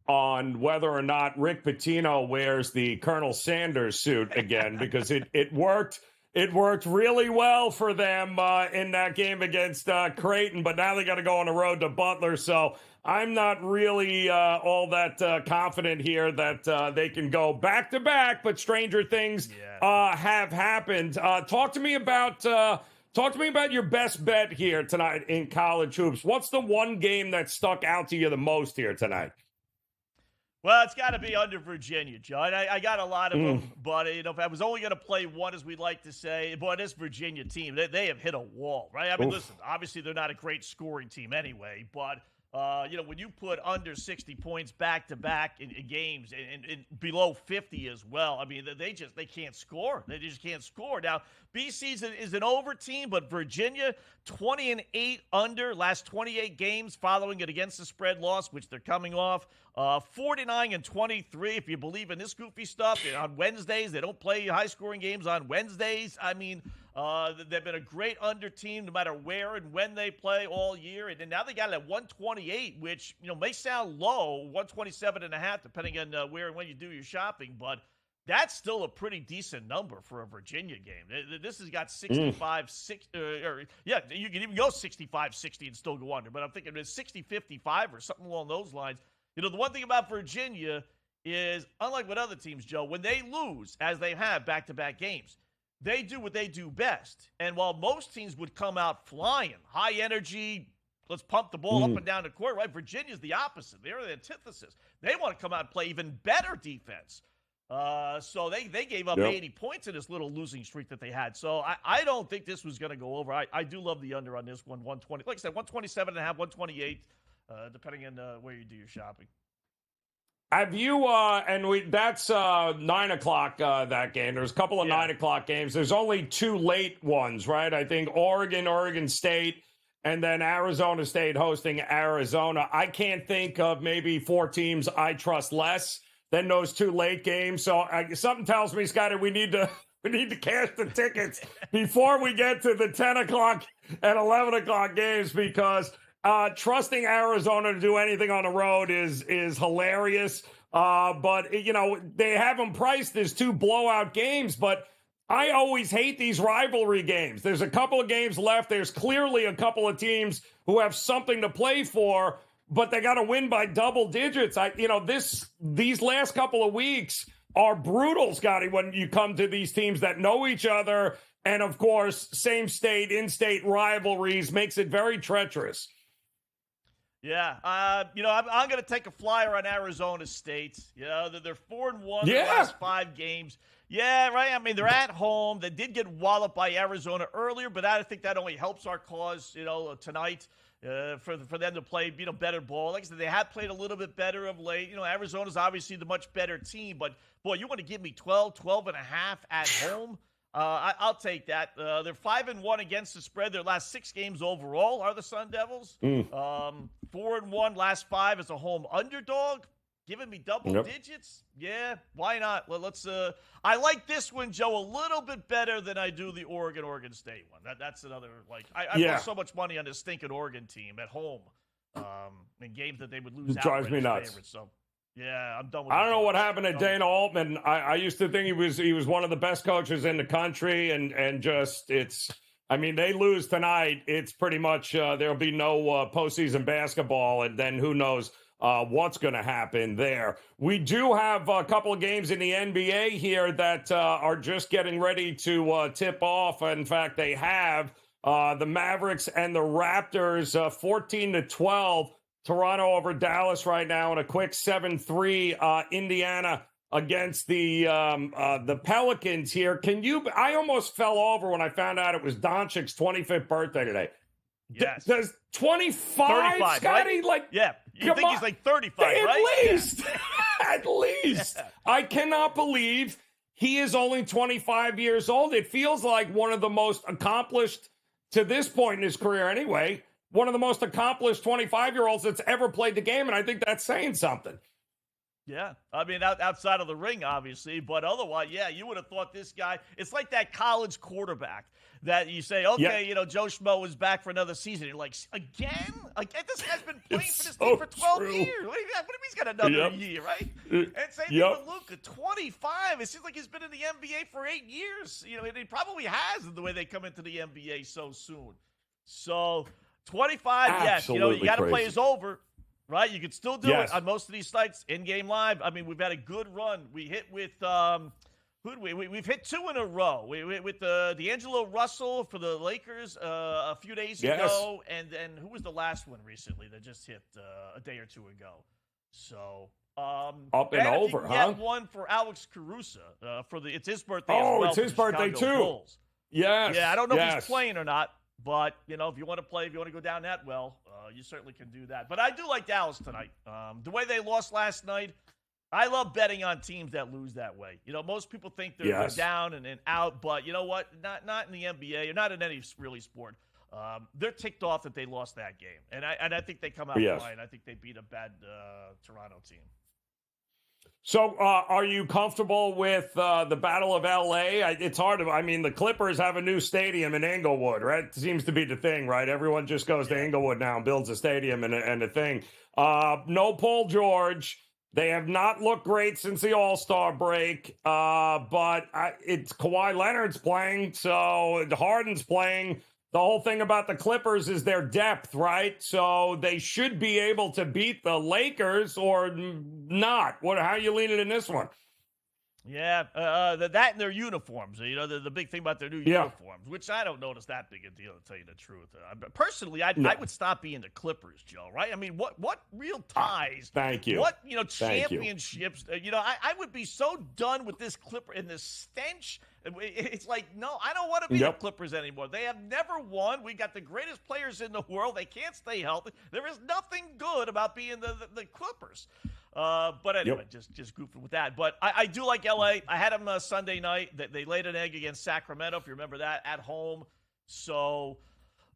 on whether or not Rick Pitino wears the Colonel Sanders suit again, because it worked. It worked really well for them in that game against Creighton, but now they got to go on the road to Butler. So I'm not really all that confident here that they can go back to back. But stranger things have happened. Talk to me about your best bet here tonight in college hoops. What's the one game that stuck out to you the most here tonight? Well, it's got to be under Virginia, Joe. And I got a lot of them, but if I was only going to play one, as we'd like to say, boy, this Virginia team, they have hit a wall, right? I mean, listen, obviously they're not a great scoring team anyway, but when you put under 60 points back-to-back in games and below 50 as well, I mean, they can't score. They just can't score. Now, BC is an over team, but Virginia, 20-8 under, last 28 games following it against the spread loss, which they're coming off. 49-23, if you believe in this goofy stuff. On Wednesdays, they don't play high-scoring games on Wednesdays. I mean, they've been a great under team no matter where and when they play all year. And now they got it at 128, which, may sound low, 127.5, depending on where and when you do your shopping. But that's still a pretty decent number for a Virginia game. This has got 65, 60, you can even go 65, 60 and still go under. But I'm thinking it's 60, 55 or something along those lines. The one thing about Virginia is, unlike with other teams, Joe, when they lose, as they have back-to-back games, they do what they do best. And while most teams would come out flying, high energy, let's pump the ball up and down the court, right? Virginia's the opposite. They're the antithesis. They want to come out and play even better defense. So they gave up 80 points in this little losing streak that they had. So I don't think this was going to go over. I do love the under on this one, 120. Like I said, 127.5, 128, depending on where you do your shopping. Have you, that's 9 o'clock, that game. There's a couple of 9 o'clock games. There's only two late ones, right? I think Oregon State, and then Arizona State hosting Arizona. I can't think of maybe four teams I trust less than those two late games. So something tells me, Scotty, we need to cash the tickets before we get to the 10 o'clock and 11 o'clock games, because trusting Arizona to do anything on the road is hilarious. But, they have them priced as two blowout games, but I always hate these rivalry games. There's a couple of games left. There's clearly a couple of teams who have something to play for, but they got to win by double digits. These last couple of weeks are brutal, Scotty, when you come to these teams that know each other. And of course, same state, in-state rivalries makes it very treacherous. Yeah, I'm going to take a flyer on Arizona State. They're 4-1 in the last 5 games. Yeah, right. I mean, they're at home. They did get walloped by Arizona earlier, but I think that only helps our cause, tonight for them to play, better ball. Like I said, they have played a little bit better of late. Arizona's obviously the much better team, but boy, you want to give me 12.5 at home? I'll take that. They're 5-1 against the spread. Their last 6 games overall are the Sun Devils. 4-1 last 5 as a home underdog. Giving me double digits? Yeah, why not? Well, let's. I like this one, Joe, a little bit better than I do the Oregon State one. That's another, I put so much money on this stinking Oregon team at home in games that they would lose. It drives me nuts. Favorites, so. Yeah, I'm done with I don't know what happened to Dana Altman. I used to think he was one of the best coaches in the country, and just they lose tonight. It's pretty much there'll be no postseason basketball, and then who knows what's going to happen there. We do have a couple of games in the NBA here that are just getting ready to tip off. In fact, they have the Mavericks and the Raptors 14-12. Toronto over Dallas right now in a quick 7-3. Indiana against the Pelicans here. I almost fell over when I found out it was Doncic's 25th birthday today. Yes. Does 25, Scotty? Right? You think he's like 35, right? At least. Yeah. I cannot believe he is only 25 years old. It feels like one of the most accomplished, to this point in his career anyway, one of the most accomplished 25-year-olds that's ever played the game, and I think that's saying something. Yeah, I mean, outside of the ring, obviously, but otherwise, yeah, you would have thought this guy. It's like that college quarterback that you say, okay, Joe Schmo is back for another season. You're like, again? This guy's been playing for this team for 12 years. What do you mean he's got another year, right? And same thing with Luka, 25. It seems like he's been in the NBA for 8 years. And he probably has the way they come into the NBA so soon. So 25, Absolutely yes, you got to play crazy. is over. Right, you could still do it on most of these sites, in-game live. I mean, we've had a good run. We hit with we've hit 2 in a row. With D'Angelo Russell for the Lakers a few days ago, and then who was the last one recently that just hit a day or two ago? So up and over, huh? One for Alex Caruso it's his birthday. Oh, as well it's his birthday Chicago too. Bulls. Yes. Yeah, I don't know if he's playing or not. But, if you want to play, if you want to go down that well, you certainly can do that. But I do like Dallas tonight. The way they lost last night, I love betting on teams that lose that way. Most people think they're down and out, but you know what? Not in the NBA or not in any really sport. They're ticked off that they lost that game. And I think they come out fine. I think they beat a bad Toronto team. So, are you comfortable with the Battle of L.A.? It's hard to. I mean, the Clippers have a new stadium in Inglewood, right? It seems to be the thing, right? Everyone just goes to Inglewood now and builds a stadium and a thing. No Paul George. They have not looked great since the All-Star break, but it's Kawhi Leonard's playing, so Harden's playing. The whole thing about the Clippers is their depth, right? So they should be able to beat the Lakers or not. How are you leaning in this one? Yeah, that and their uniforms. The big thing about their new uniforms, which I don't notice that big a deal, to tell you the truth. Personally, I would stop being the Clippers, Joe, right? I mean, what real ties? Thank you. What, championships? I would be so done with this Clipper and this stench. It's like, no, I don't want to be the Clippers anymore. They have never won. We got the greatest players in the world. They can't stay healthy. There is nothing good about being the Clippers. But anyway, just goofing with that. But I do like LA. I had them Sunday night. They laid an egg against Sacramento, if you remember that, at home. So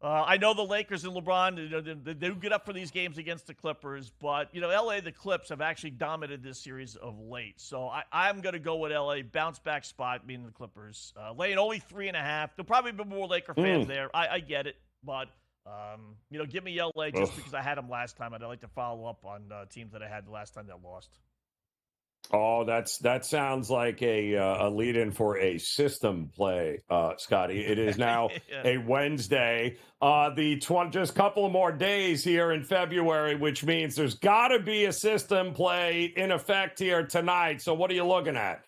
I know the Lakers and LeBron, they do get up for these games against the Clippers. But, LA, the Clips have actually dominated this series of late. So I'm going to go with LA, bounce back spot, meaning the Clippers. Laying only 3.5. There'll probably be more Laker fans there. I get it. But give me LA just because I had them last time. I'd like to follow up on teams that I had the last time that lost. Oh, that sounds like a lead-in for a system play, Scotty. It is now a Wednesday. Just a couple of more days here in February, which means there's got to be a system play in effect here tonight. So what are you looking at?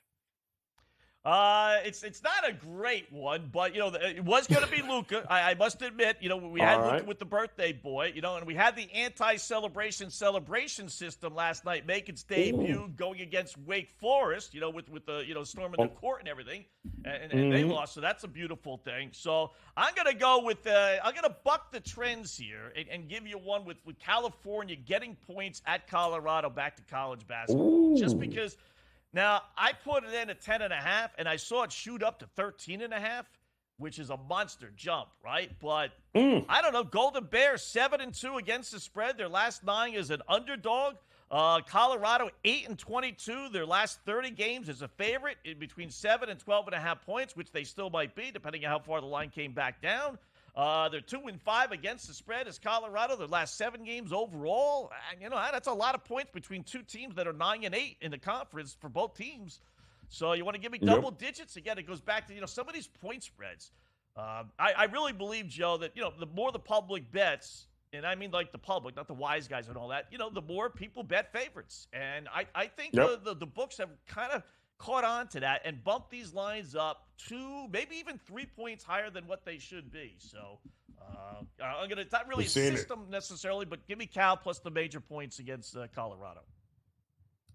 It's not a great one, but it was going to be Luka. I must admit, we had Luka with the birthday boy, and we had the anti-celebration system last night make its debut going against Wake Forest, with the storming the court and everything, and they lost, so that's a beautiful thing. So I'm going to go with I'm going to buck the trends here and give you one with California getting points at Colorado back to college basketball, just because. Now, I put it in at 10.5, and I saw it shoot up to 13.5, which is a monster jump, right? But I don't know. Golden Bears 7-2 against the spread. Their last 9 is an underdog. Colorado 8-22. Their last 30 games is a favorite in between 7 and 12.5 points, which they still might be, depending on how far the line came back down. They're 2-5 against the spread as Colorado. Their last 7 games overall. And, that's a lot of points between two teams that are 9-8 in the conference for both teams. So you want to give me double digits? Again, it goes back to, some of these point spreads. I really believe, Joe, that, the more the public bets, and I mean like the public, not the wise guys and all that, the more people bet favorites. And I think the books have kind of caught on to that and bumped these lines up 2, maybe even 3 points higher than what they should be. So I'm going to, not really a system necessarily, but give me Cal plus the major points against Colorado.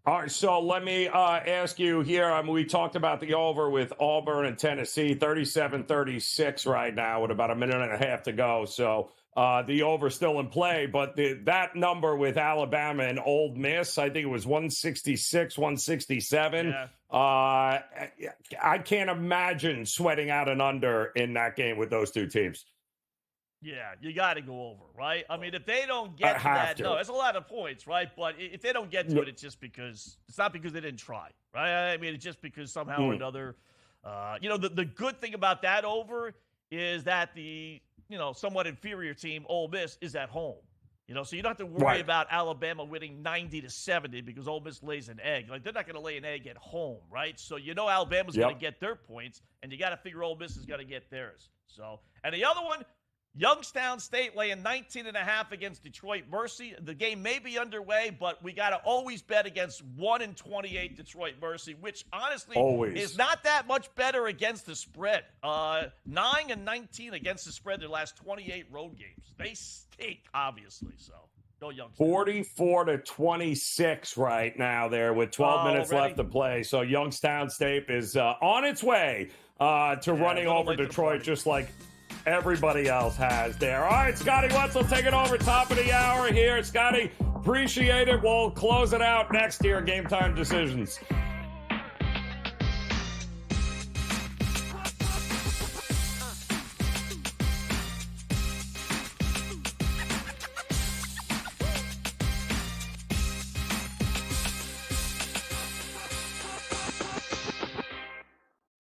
All right, so let me ask you here. We talked about the over with Auburn and Tennessee, 37-36 right now with about a minute and a half to go. So the over still in play, but that number with Alabama and Ole Miss, I think it was 166, 167. Yeah. I can't imagine sweating out an under in that game with those two teams. Yeah, you got to go over, right? I mean, if they don't get to that, no, it's a lot of points, right? But if they don't get to it, it's not because they didn't try, right? I mean, it's just because somehow or another, the good thing about that over is that the, somewhat inferior team, Ole Miss, is at home. So you don't have to worry about Alabama winning 90-70 because Ole Miss lays an egg. Like, they're not going to lay an egg at home, right? So Alabama's going to get their points, and you got to figure Ole Miss is going to get theirs. So, and the other one, Youngstown State laying 19.5 against Detroit Mercy. The game may be underway, but we got to always bet against 1-28 Detroit Mercy, which honestly is not that much better against the spread. 9-19 against the spread their last 28 road games. They stink, obviously. So go Youngstown. 44-26 right now there with 12 minutes left to play. So Youngstown State is on its way to running over Detroit, just like everybody else has there. All right, Scotty Wetzel taking over top of the hour here. Scotty, appreciate it. We'll close it out next year. Game Time Decisions.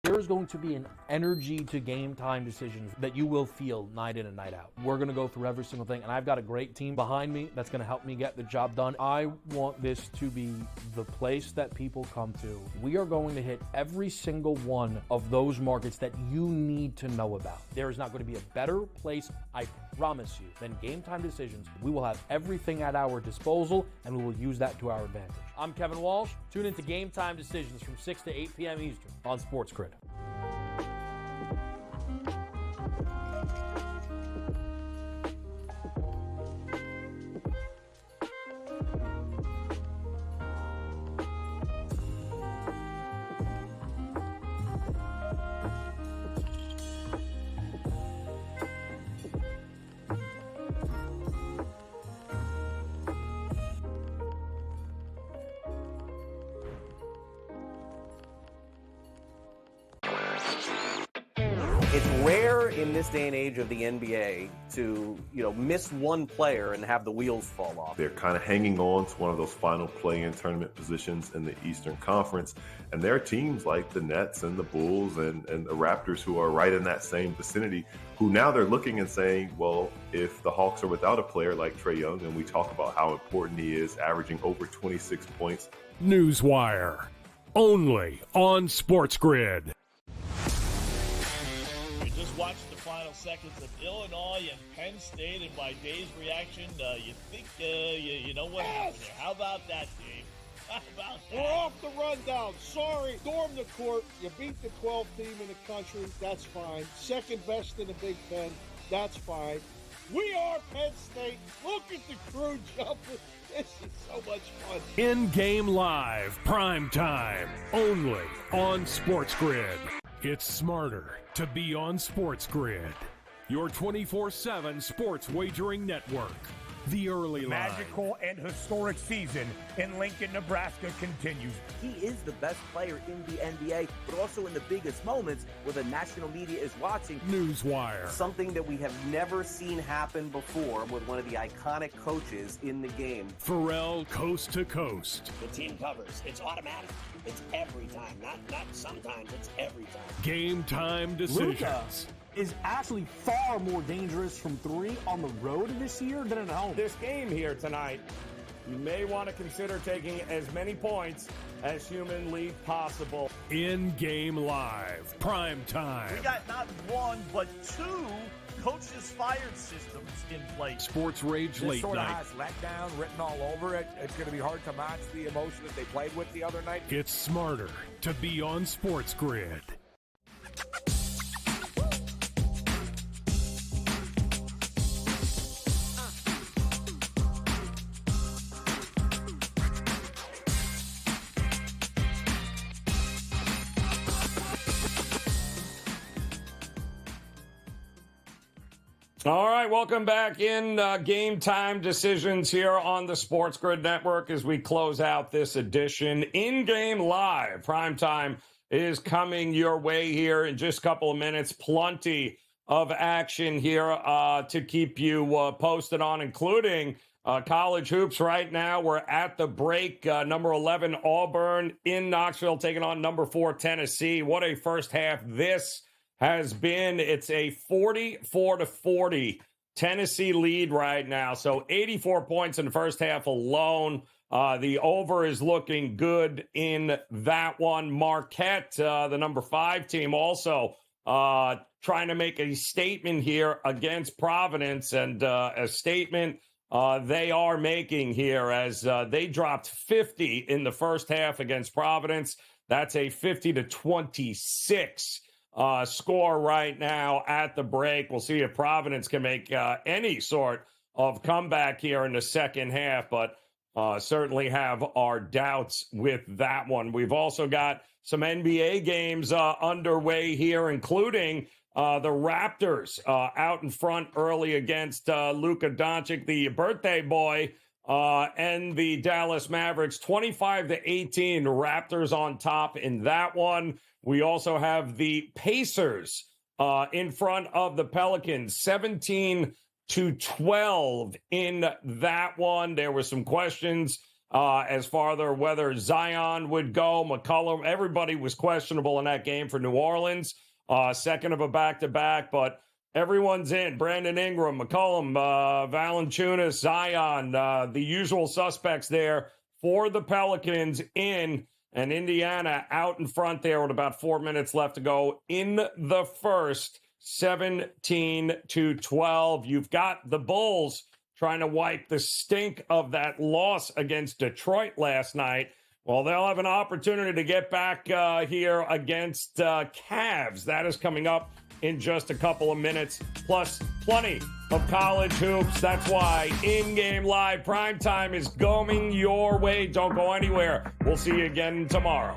There's going to be an energy to Game Time Decisions that you will feel night in and night out. We're going to go through every single thing, and I've got a great team behind me that's going to help me get the job done. I want this to be the place that people come to. We are going to hit every single one of those markets that you need to know about. There is not going to be a better place, I promise you, than Game Time Decisions. We will have everything at our disposal, and we will use that to our advantage. I'm Kevin Walsh. Tune into Game Time Decisions from 6 to 8 p.m. Eastern on SportsGrid. It's rare in this day and age of the NBA to, miss one player and have the wheels fall off. They're kind of hanging on to one of those final play-in tournament positions in the Eastern Conference. And there are teams like the Nets and the Bulls and the Raptors who are right in that same vicinity, who now they're looking and saying, well, if the Hawks are without a player like Trae Young, and we talk about how important he is, averaging over 26 points. Newswire, only on SportsGrid. Watched the final seconds of Illinois and Penn State, and by Dave's reaction, you think you know what happened there. How about that, Dave? How about that? We're off the rundown. Sorry. Storm the court. You beat the 12th team in the country. That's fine. Second best in the Big Ten. That's fine. We are Penn State. Look at the crew jumping. This is so much fun. In-game live, prime time, only on SportsGrid. It's smarter to be on SportsGrid, your 24/7 sports wagering network. The early line. Magical and historic season in Lincoln, Nebraska continues. He is the best player in the NBA, but also in the biggest moments where the national media is watching. Newswire. Something that we have never seen happen before with one of the iconic coaches in the game. Pharrell, coast to coast. The team covers. It's automatic. It's every time. Not sometimes. It's every time. Game Time Decisions. Luka is actually far more dangerous from three on the road this year than at home. This game here tonight, you may want to consider taking as many points as humanly possible. In-game live, prime time. We got not one, but two coaches fired systems in place. Sports Rage This Late sort Night. of has letdown written all over it. It's going to be hard to match the emotion that they played with the other night. It's smarter to be on SportsGrid. All right, welcome back in Game Time Decisions here on the SportsGrid Network as we close out this edition. In-game live, prime time is coming your way here in just a couple of minutes. Plenty of action here to keep you posted on, including college hoops right now. We're at the break. Number 11, Auburn in Knoxville taking on number 4, Tennessee. What a first half this has been. It's a 44-40 Tennessee lead right now. So 84 points in the first half alone. The over is looking good in that one. Marquette, the number 5 team, also trying to make a statement here against Providence, and a statement they are making here as they dropped 50 in the first half against Providence. That's a 50-26 score right now at the break. We'll see if Providence can make any sort of comeback here in the second half, but certainly have our doubts with that one. We've also got some NBA games underway here, including the Raptors out in front early against Luka Doncic, the birthday boy, and the Dallas Mavericks. 25-18, Raptors on top in that one. We also have the Pacers in front of the Pelicans, 17-12 in that one. There were some questions as far as whether Zion would go, McCollum. Everybody was questionable in that game for New Orleans. Second of a back-to-back, but everyone's in. Brandon Ingram, McCollum, Valanciunas, Zion, the usual suspects there for the Pelicans in, and Indiana out in front there with about 4 minutes left to go in the first, 17-12. You've got the Bulls trying to wipe the stink of that loss against Detroit last night. Well, they'll have an opportunity to get back here against Cavs. That is coming up in just a couple of minutes, plus plenty of college hoops. That's why In-Game Live Primetime is going your way. Don't go anywhere. We'll see you again tomorrow.